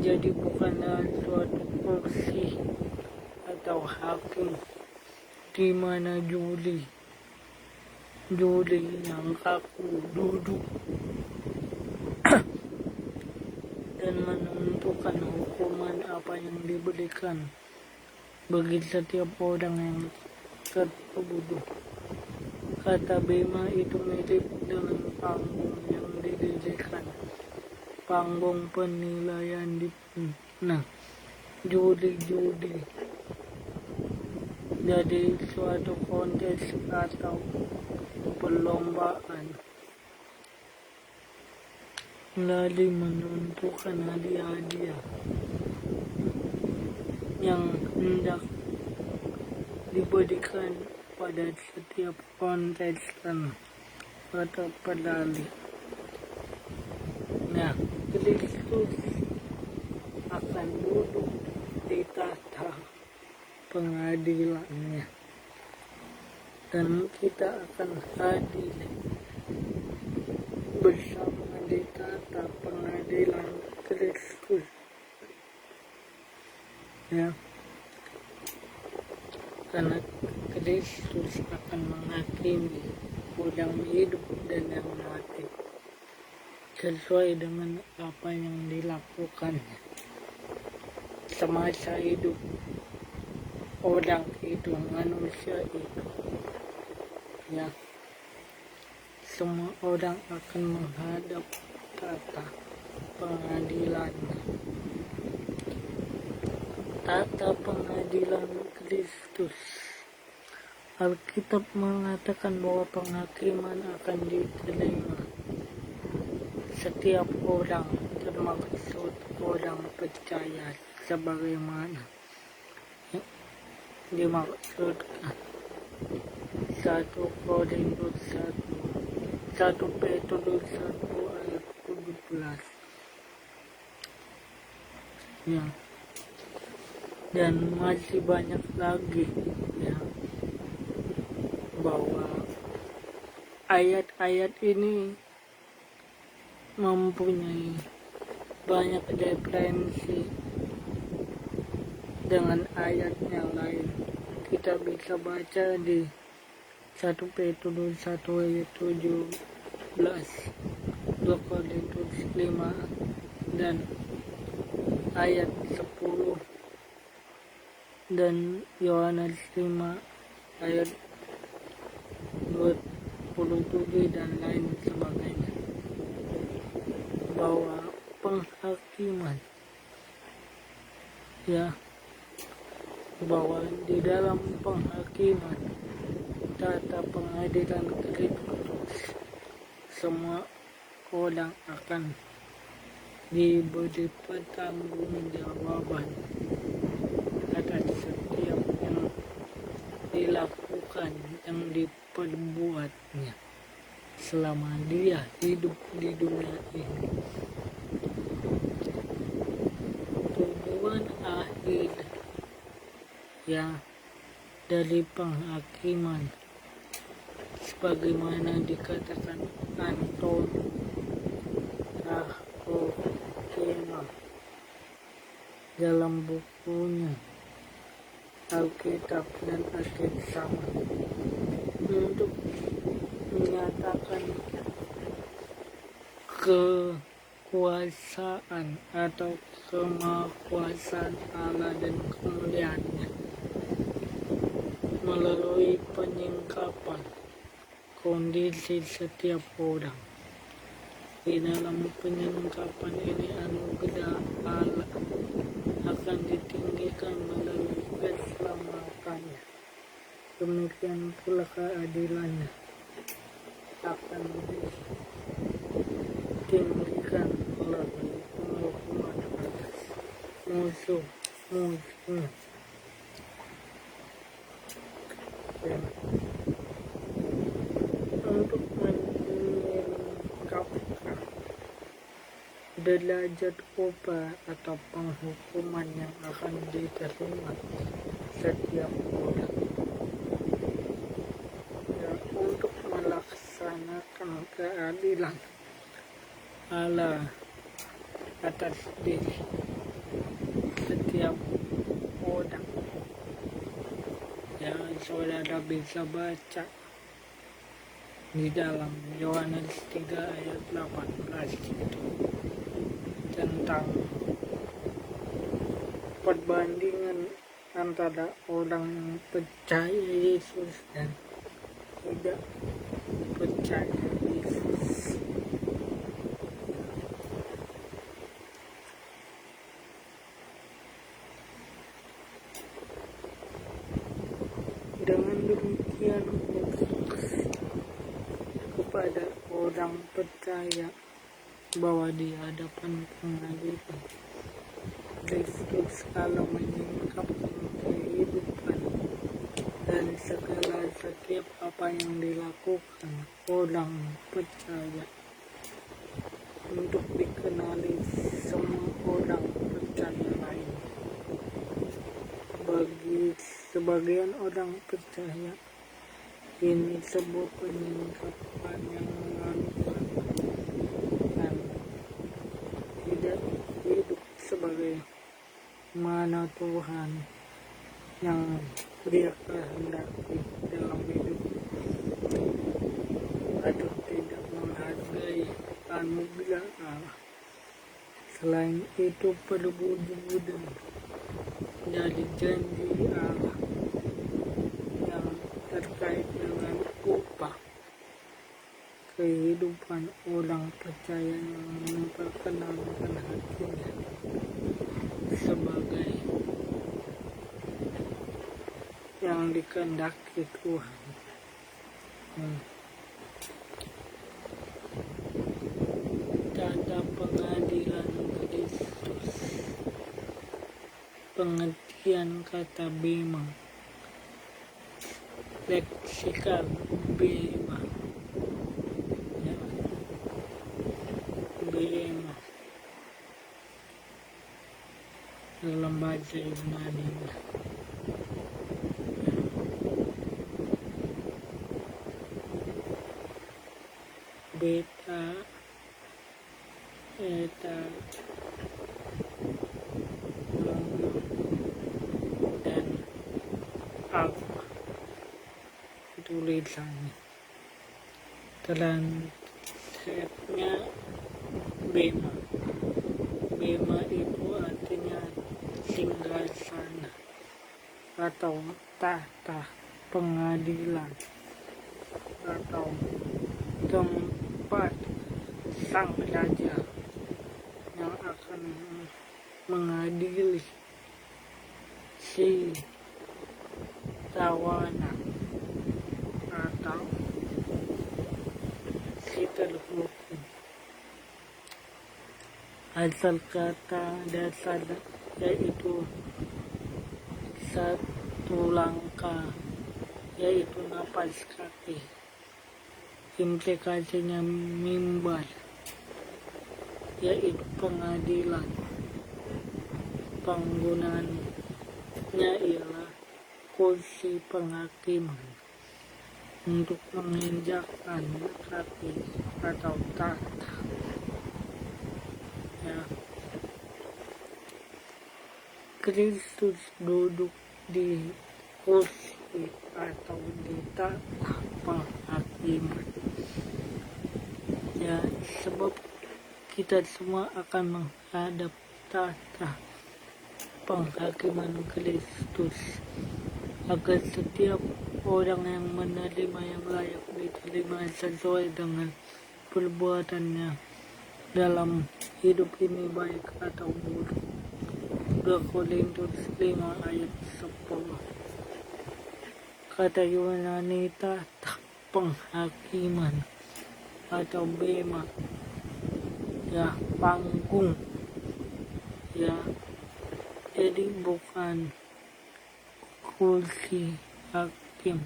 A: Jadi bukanlah suatu kursi atau hakim di mana juri yang kaku duduk dan menentukan hukuman apa yang diberikan bagi setiap orang yang tertuduh. Kata bema itu mirip dengan panggung yang didirikan, panggung penilaian di juri. Jadi suatu kontes atau perlombaan lalu menentukan hadiah-hadiah yang hendak diberikan pada setiap kontestan atau pedali. Nah, Kristus akan duduk di tahta pengadilannya, dan kita akan hadir bersama di tahta pengadilan Kristus. Ya, karena Kristus akan menghakimi yang hidup dan yang mati sesuai dengan apa yang dilakukannya semasa hidup orang itu, manusia itu. Ya, semua orang akan menghadap tahta pengadilan, tahta pengadilan Kristus. Alkitab mengatakan bahwa penghakiman akan diterima setiap orang, termaksud orang percaya, sebagaimana dimaksudkan 1 Korintus 1 Petrus 1 ayat 17. Ya, dan masih banyak lagi, ya, bahwa ayat-ayat ini mempunyai banyak referensi dengan ayat yang lain. Kita bisa baca di 1 Petrus 1 ayat 17, 2 Korintus 5 dan ayat 10, dan Yohanes 5 ayat 27 dan lain sebagainya, bahwa penghakiman, ya, bahwa di dalam penghakiman tata pengadilan Kristus semua orang akan diberi pertanggungjawaban atas setiap yang dilakukan, yang diperbuatnya selama dia hidup di dunia ini. Tujuan akhir, ya, dari penghakiman, sebagaimana dikatakan Anton Rahokema dalam bukunya Alkitab dan Akhir Zaman, untuk menyatakan kekuasaan atau kemahakuasaan Allah dan kemuliaannya melalui penyingkapan kondisi setiap orang. Di dalam penyingkapan ini anugerah Allah akan ditinggikan melalui keselamatannya. Demikian pula keadilannya akan ditinggikan melalui penghukuman atas musuh-musuhnya. Dan untuk menyingkapkan derajat upah atau penghukuman yang akan diterima setiap orang, ya, untuk melaksanakan keadilan Allah atas diri setiap orang. Ya, saudara bisa baca di dalam Yohanes 3 ayat 18 itu tentang perbandingan antara orang yang percaya Yesus dan tidak percaya Yesus. Dengan demikian, kepada orang percaya bahwa di hadapan pengadilan Kristus Allah menyingkapkan kehidupan dan segala setiap apa yang dilakukan orang percaya. Untuk dikenali semua orang percaya lain. Bagi sebagian orang percaya, ini sebuah penyingkapan yang mengalukan dan tidak hidup sebagai mana Tuhan yang dia kehendaki dalam hidup, atau tidak menghargai anugerah Allah. Selain itu, perbudakan dari janji Allah yang terkait dengan upah. Kehidupan orang percaya yang memperkenalkan hatinya sebagai yang dikehendaki Tuhan. Tata pengadilan Kristus. Pengertian kata bema. Leksikal bema. Ya. Bema. Dalam bahasa Yunani. Beta, eta, dan alfa tulisannya. Translate-nya bema. Bema itu artinya tinggal sana atau tahta pengadilan atau tempat sang raja yang akan mengadili si tawanan atau si terhukum. Asal kata dasar yaitu satu langkah, yaitu napas kaki. Implikasinya mimbar, yaitu pengadilan. Penggunaannya ialah kursi penghakiman untuk menginjakkan kaki atau tahta. Ya. Kristus duduk di kursi atau di tahta penghakiman. Ya, sebab kita semua akan menghadap tahta penghakiman Kristus, agar setiap orang yang menerima yang layak diterima sesuai dengan perbuatannya dalam hidup ini, baik atau buruk. 2 Korintus 5 ayat 10. Kata Yunani tahta penghakiman atau bema, ya, panggung, ya, jadi bukan kursi hakim,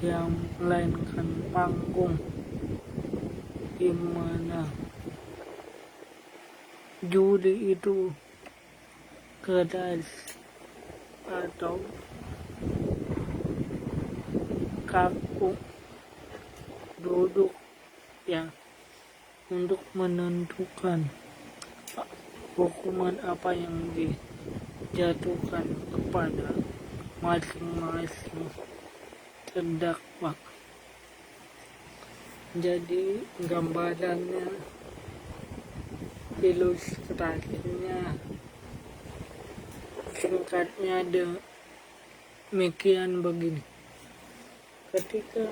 A: yang melainkan panggung di mana juri itu keras atau kaku duduk, ya, untuk menentukan hukuman apa yang dijatuhkan kepada masing-masing terdakwa. Jadi gambarannya, ilustrasinya, singkatnya demikian begini. Ketika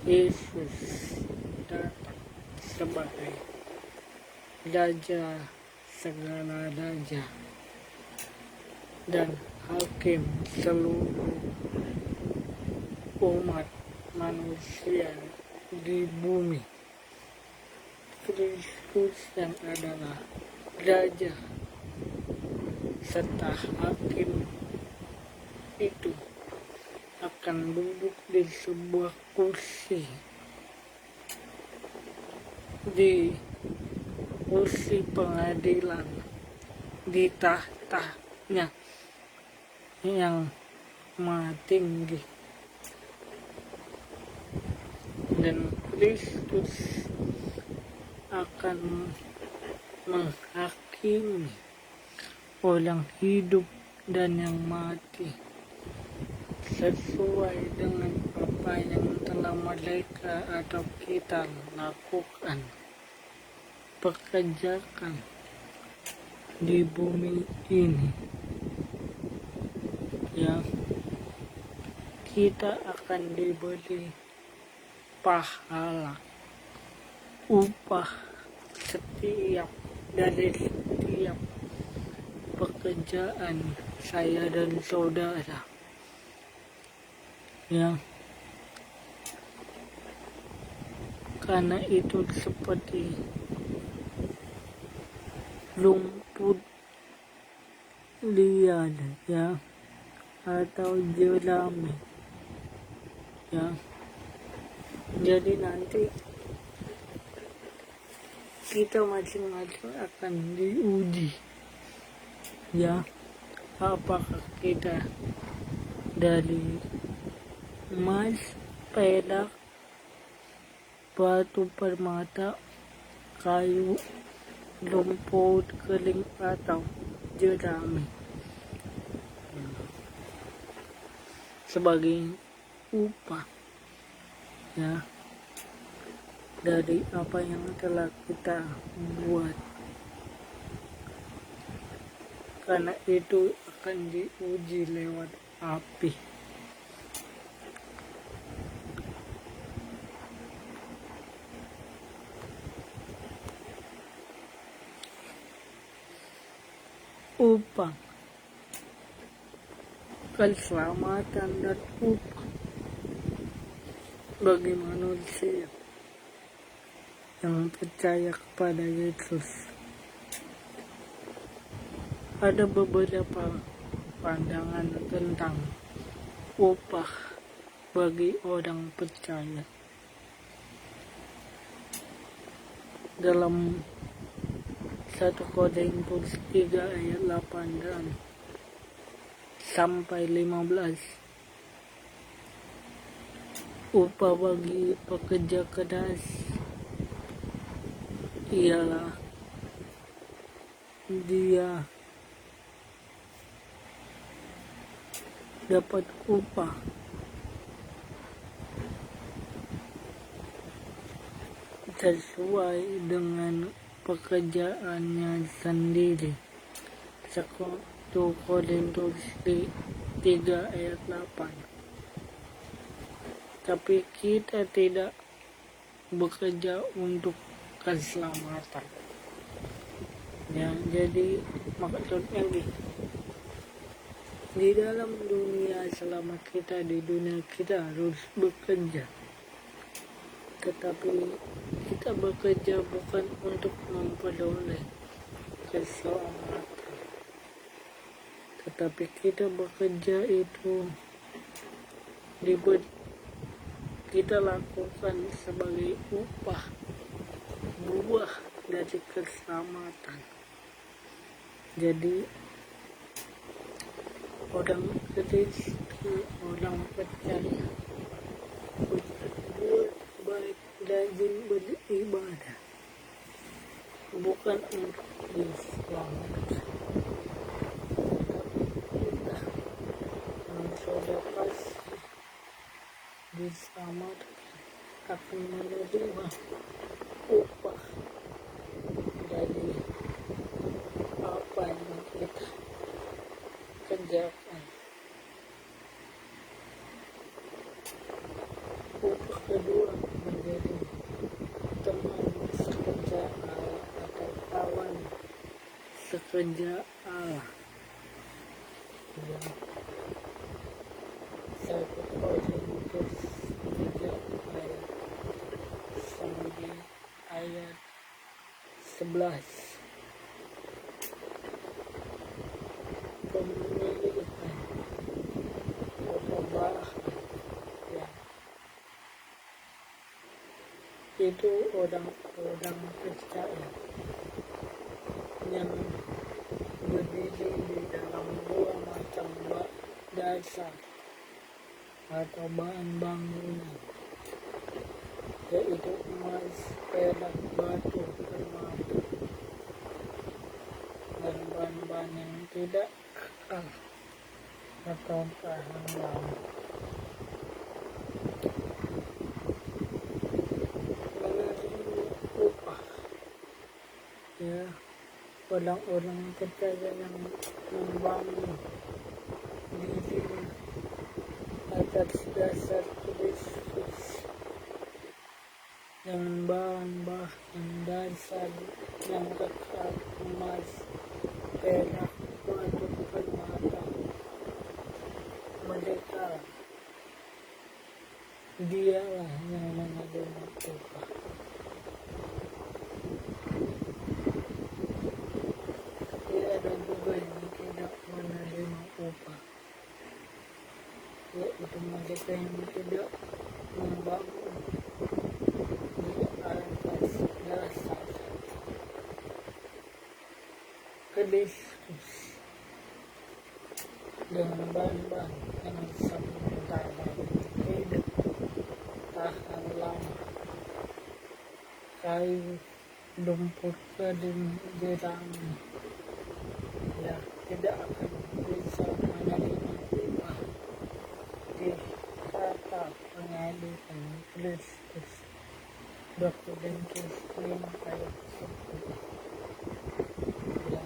A: Yesus datang sebagai Raja segala raja dan hakim seluruh umat manusia di bumi, Kristus yang adalah Raja serta Hakim itu akan duduk di sebuah kursi, di kursi pengadilan, di tahtanya yang maha tinggi, dan Kristus akan menghakimi orang hidup dan yang mati sesuai dengan apa yang telah mereka atau kita lakukan, pekerjakan di bumi ini. Ya, kita akan diberi pahala, upah dari setiap pekerjaan saya dan saudara. Ya, karena itu seperti rumput liar, ya, atau jerami, ya. Jadi nanti kita masing-masing akan diuji, ya, apakah kita dari emas, perak, batu permata, kayu, rumput kering, atau jerami, sebagai upah, ya, dari apa yang telah kita buat. Karena itu akan diuji lewat api. Upah, keselamatan dan upah bagi manusia yang percaya kepada Yesus. Ada beberapa pandangan tentang upah bagi orang percaya. Dalam 1 Korintus 3 ayat 8 dan sampai 15, upah bagi pekerja keras ialah dia dapat upah sesuai dengan pekerjaannya sendiri. 1 Korintus 3 ayat 8. Tapi kita tidak bekerja untuk keselamatan. Ya, jadi maksudnya di dalam dunia, selama kita di dunia, kita harus bekerja. Tetapi kita bekerja bukan untuk memperoleh keselamatan, tetapi kita bekerja itu kita lakukan sebagai upah, buah dari keselamatan. Jadi orang Kristen, orang percaya, berbuat baik, rajin beribadah, bukan untuk diselamatkan. Kita mensedekahkan, diselamatkan, akan menerima upah dari apa yang kita kerjakan. Upah kedua menjadi teman sekerja Allah atau kawan sekerja Allah. Ya. 1 Korintus 3 ayat sampai ayat 11. Pemilihan itu orang-orang percaya yang berdiri di dalam dua macam dasar atau bahan bangunan, yaitu emas, perak, batu, permata, dan bahan-bahan yang tidak kekal atau tahan lama. Menerima upah, ya, orang-orang percaya yang membangun diri atas dasar Kristus dengan bahan-bahan dasar yang kekal, emas, perak, batu, permata. Mereka dialah yang menerima upah. Tapi ada juga yang tidak menerima upah, yaitu mereka yang tidak membangun di atas dasar Kristus dengan bahan-bahan yang sementara, tidak tahan lama, kayu, lumpur kering, jerami, ya, tidak akan bisa menerima upah di kata pengadilan Kristus. 2 Korintus 5 ayat 10. Ya,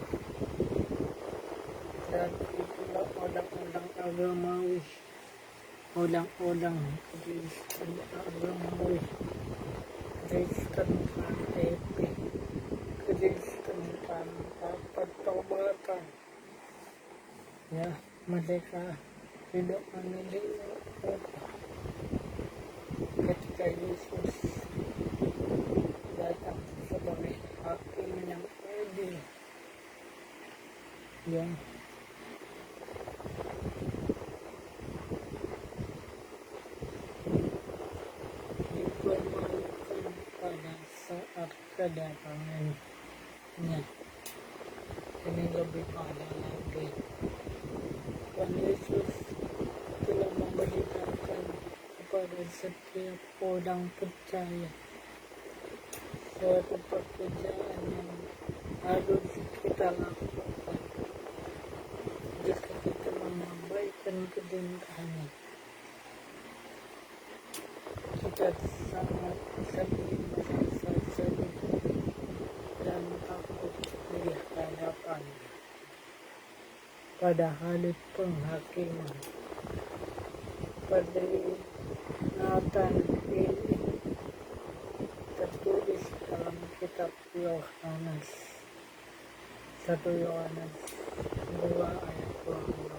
A: dan itulah orang-orang agamawi, orang-orang Kristen agamawi, Kristen KTP, Kristen tanpa pertobatan, ya, mereka tidak menerima upah ketika Yesus datang sebagai hakim yang adil, yang dipermalukan pada saat kedatangannya. Ini lebih parah lagi. Tuhan Yesus telah memberitakan kepada setiap orang percaya suatu pekerjaan yang harus kita lakukan jika kita mengabaikan perintahnya. Kita sangat sering merasa sedih dan takut di hadapannya pada hari penghakiman. Peringatan ini tertulis dalam kitab Yohanes 1 Yohanes 2 ayat 28.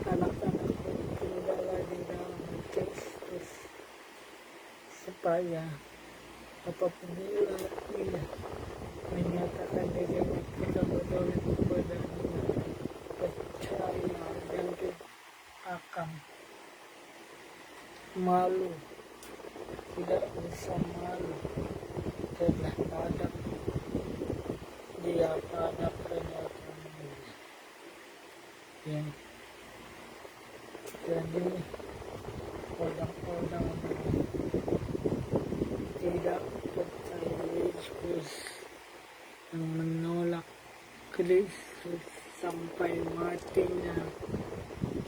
A: Anak-anakku, tinggallah di dalam Kristus, supaya apabila ia menyatakan dirinya kita beroleh kepadanya, percaya dan tidak akan malu, tidak usah malu terhadap dia pada kenyataannya. Ya, jadi orang-orang tidak percaya Yesus yang menolak Kristus sampai matinya,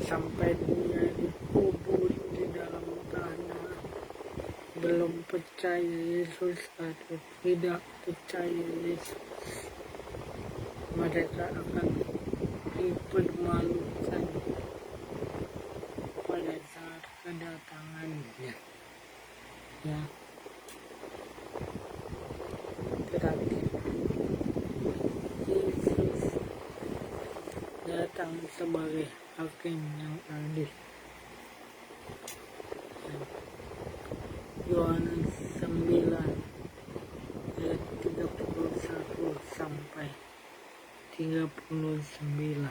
A: sampai dia dikubur di dalam tanah, belum percaya Yesus atau tidak percaya Yesus, mereka akan dipermalukan pada saat kedatangannya. Ya, tetapi Yesus datang sebagai hakim yang adil. Yohanes 9 ayat 31 sampai 39.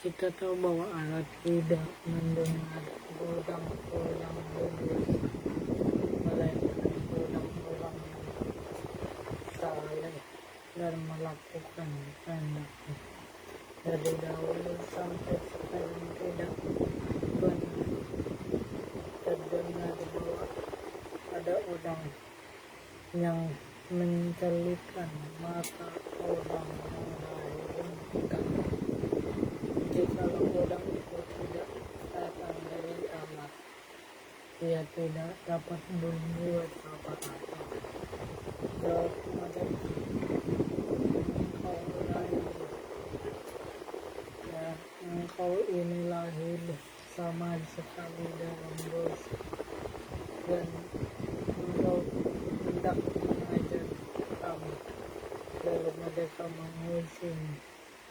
A: kita tahu bahwa Allah tidak mendengar ulang-ulang dosa, melainkan ulang-ulang saleh dan melakukan kehendaknya. Dari dahulu sampai sekarang tidak pernah terdengar bahwa ada orang yang mencelupkan mata orang yang lain. Jika orang itu tidak datang dari Allah, ia tidak dapat berbuat apa-apa. Jawab mereka, engkau lahir, ya, engkau ini lahir sama sekali dalam dosa, dan engkau hendak mengajar kami. Lalu mereka mengusung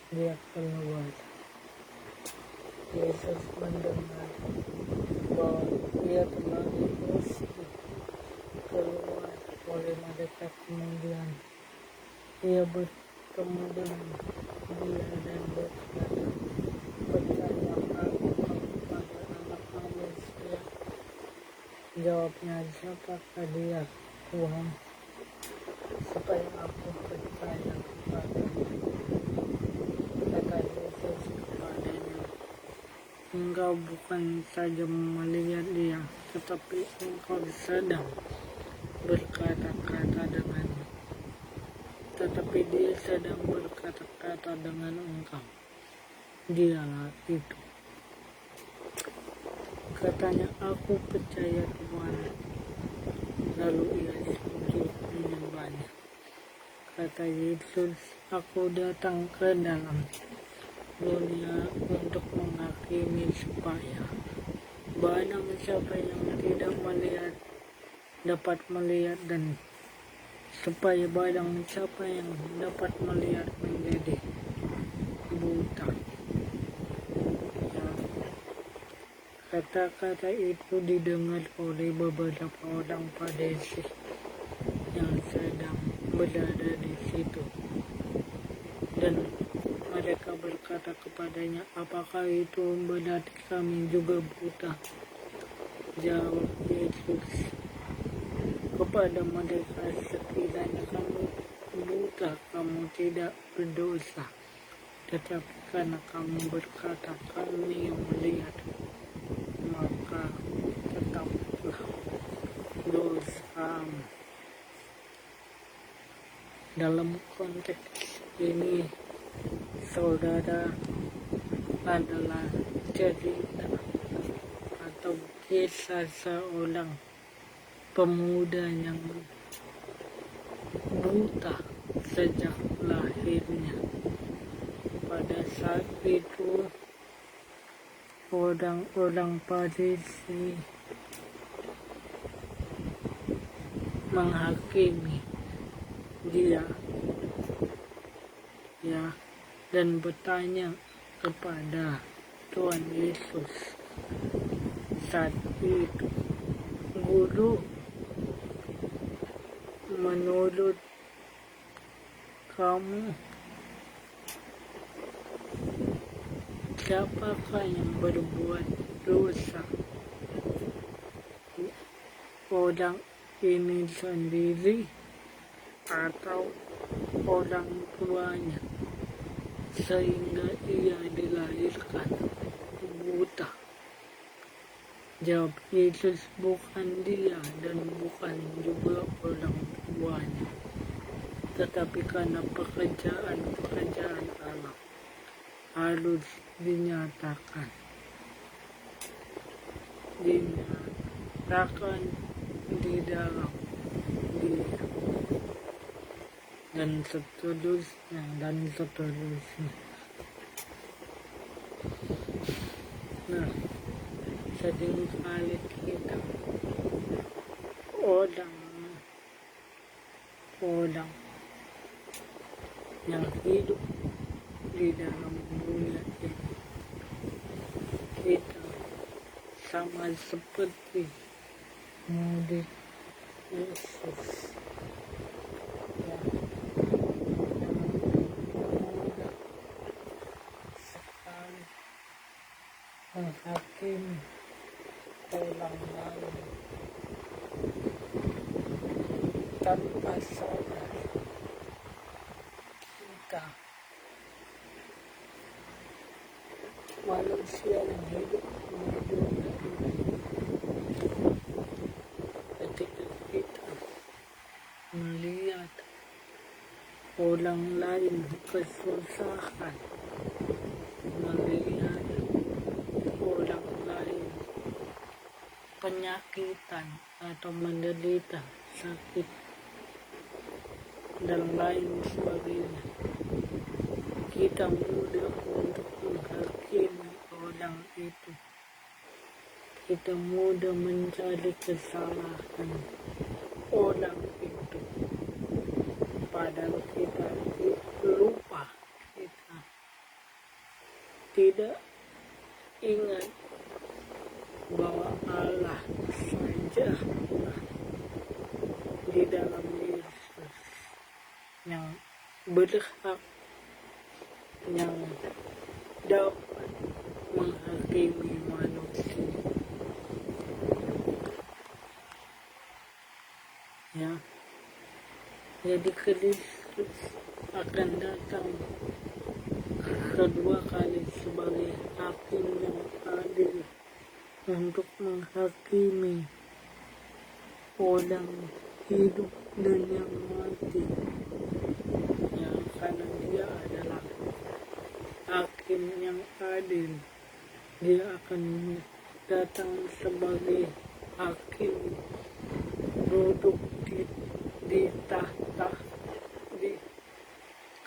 A: dia keluar. Yesus mendengar bahwa ia telah diusir keluar oleh mereka. Kemudian ia bertemu dengan dia dan berkata, percayalah kepada anak manusia. Jawabnya, siapakah dia, Tuhan, supaya aku percaya kepadanya? Kata Yesus kepadanya, engkau bukan saja melihat dia, tetapi engkau sedang berkata-kata dengannya. Tetapi dia sedang berkata-kata dengan engkau. Dialah itu. Katanya, aku percaya Tuhan. Lalu ia sujud menyembahnya. Kata Yesus, aku datang ke dalam dunia untuk menghakimi supaya barang siapa yang tidak melihat dapat melihat, dan supaya barang siapa yang dapat melihat menjadi buta. Ya. Kata-kata itu didengar oleh beberapa orang Farisi yang sedang berada di situ, dan mereka berkata kepadanya, apakah itu berarti kami juga buta? Jawab Yesus kepada mereka, sekiranya kamu buta, kamu tidak berdosa. Tetapi karena kamu berkata, kami yang melihat, maka tetaplah dosamu. Dalam konteks ini, saudara, adalah cerita atau kisah seorang pemuda yang buta sejak lahirnya. Pada saat itu, orang-orang Farisi menghakimi dia, ya, dan bertanya kepada Tuhan Yesus saat itu, Guru, menurut kamu, siapakah yang berbuat dosa? Orang ini sendiri atau orang tuanya, sehingga ia dilahirkan buta? Jawab Yesus, bukan dia dan bukan juga orang tuanya, tetapi karena pekerjaan Allah harus dinyatakan di dalam dia, dan seterusnya. Nah, seringkali kita orang yang hidup di dalam dunia ini, kita sama seperti murid Yesus, ya, mudah sekali tanpa sadar kita manusia yang hidup di dunia ini, ketika kita melihat orang lain kesusahan, melihat orang lain penyakitan atau menderita sakit dan lain sebagainya, kita mudah untuk menghakimi orang itu. Kita mudah mencari kesalahan orang itu, padahal kita lupa, kita tidak ingat bahwa Allah saja di dalam Yesus yang berhak, yang dapat menghakimi manusia. Ya, jadi Kristus akan datang kedua kali sebagai hakim yang adil untuk menghakimi orang hidup dan yang mati. Ya, karena dia adalah hakim yang adil, dia akan datang sebagai hakim, duduk di tahta, di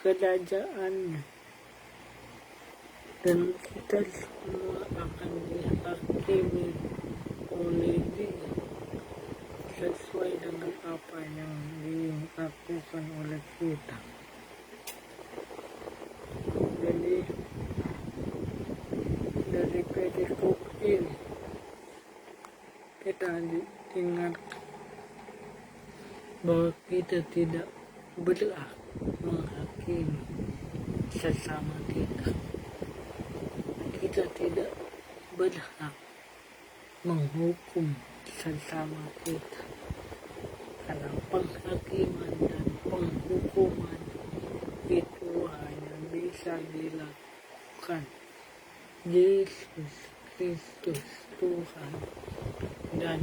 A: kerajaannya, dan kita semua akan dihakimi oleh dia sesuai dengan apa yang dilakukan oleh kita. Jadi dari perikop ini kita diingatkan bahwa kita tidak berhak menghakimi sesama kita. Kita tidak berhak menghukum sesama kita, karena penghakiman dan penghukuman itu hanya bisa dilakukan Yesus Kristus, Tuhan dan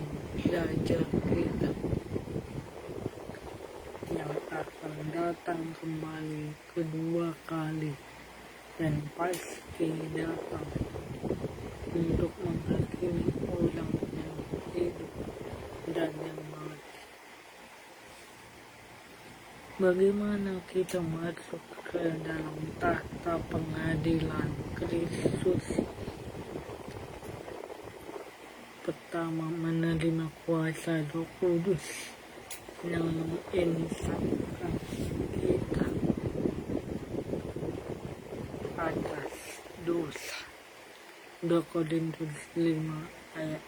A: Raja kita, yang akan datang kembali kedua kali dan pasti datang untuk menghakimi orang yang hidup dan yang mati. Bagaimana kita masuk ke dalam tahta pengadilan Kristus? Pertama, menerima kuasa Roh Kudus yang menginsafkan kita atas dosa. 2 Korintus 5 ayat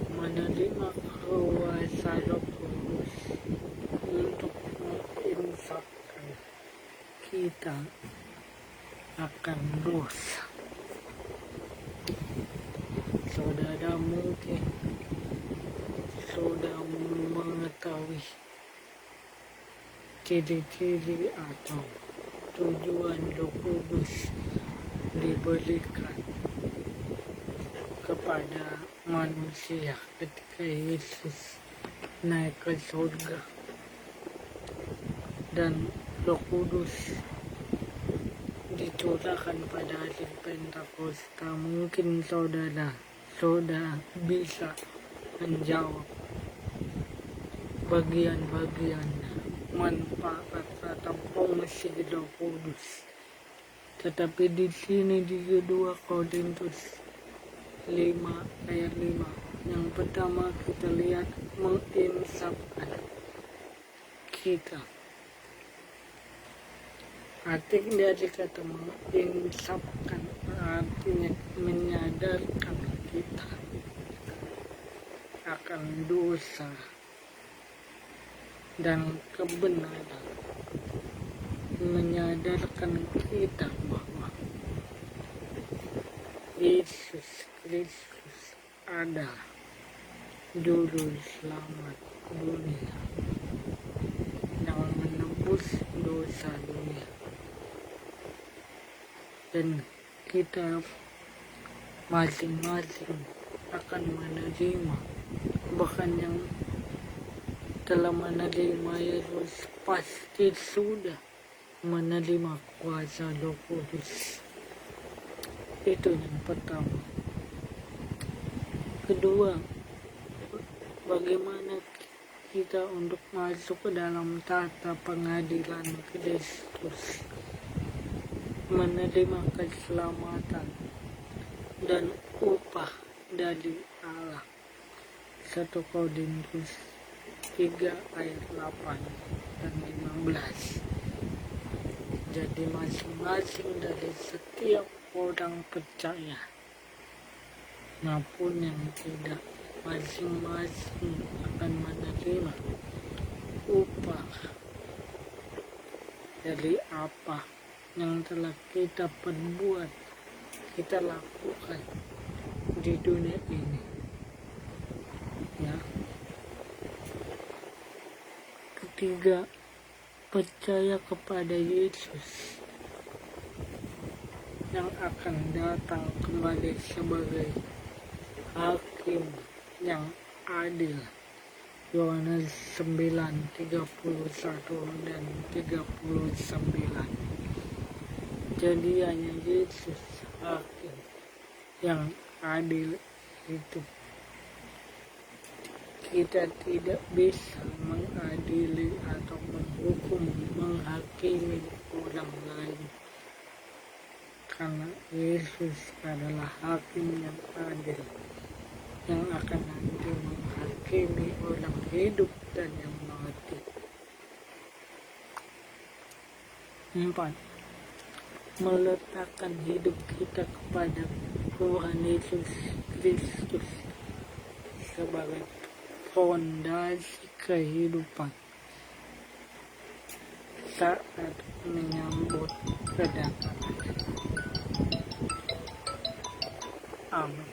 A: 5. Menerima kuasa Roh Kudus untuk menginsafkan kita akan dosa. Saudara mungkin sudah mengetahui ciri-ciri atau tujuan Roh Kudus diberikan kepada manusia ketika Yesus naik ke surga, dan Roh Kudus dicurahkan pada hari Pentakosta. Mungkin saudara bisa menjawab bagian-bagian manfaat atau fungsi Roh Kudus. Tetapi di sini di 2 Korintus 5 ayat 5, yang pertama kita lihat menginsafkan kita. Arti dari kata menginsafkan artinya menyadarkan kita akan dosa dan kebenaran, menyadarkan kita bahwa Yesus Kristus ada juru selamat dunia yang menebus dosa dunia, dan kita masing-masing akan menerima, bahkan yang telah menerima Yesus pasti sudah menerima kuasa Roh Kudus. Itu yang pertama. Kedua, bagaimana kita untuk masuk ke dalam tata pengadilan Kristus, menerima keselamatan dan upah dari Allah. 1 Korintus 3 ayat 8 dan 15. Jadi masing-masing dari setiap orang percaya maupun yang tidak, masing-masing akan menerima upah dari apa yang telah kita perbuat, kita lakukan di dunia ini, ya. Ketiga, percaya kepada Yesus yang akan datang kembali sebagai hakim yang adil. Yohanes 9:31 dan 39. Jadi hanya Yesus hakim yang adil itu. Kita tidak bisa mengadili atau menghukum, menghakimi orang lain, karena Yesus adalah hakim yang adil yang akan nanti menghakimi orang hidup dan yang mati. 4. Meletakkan hidup kita kepada Tuhan Yesus Kristus sebagai fondasi kehidupan saat menyambut kedatangan. Amin.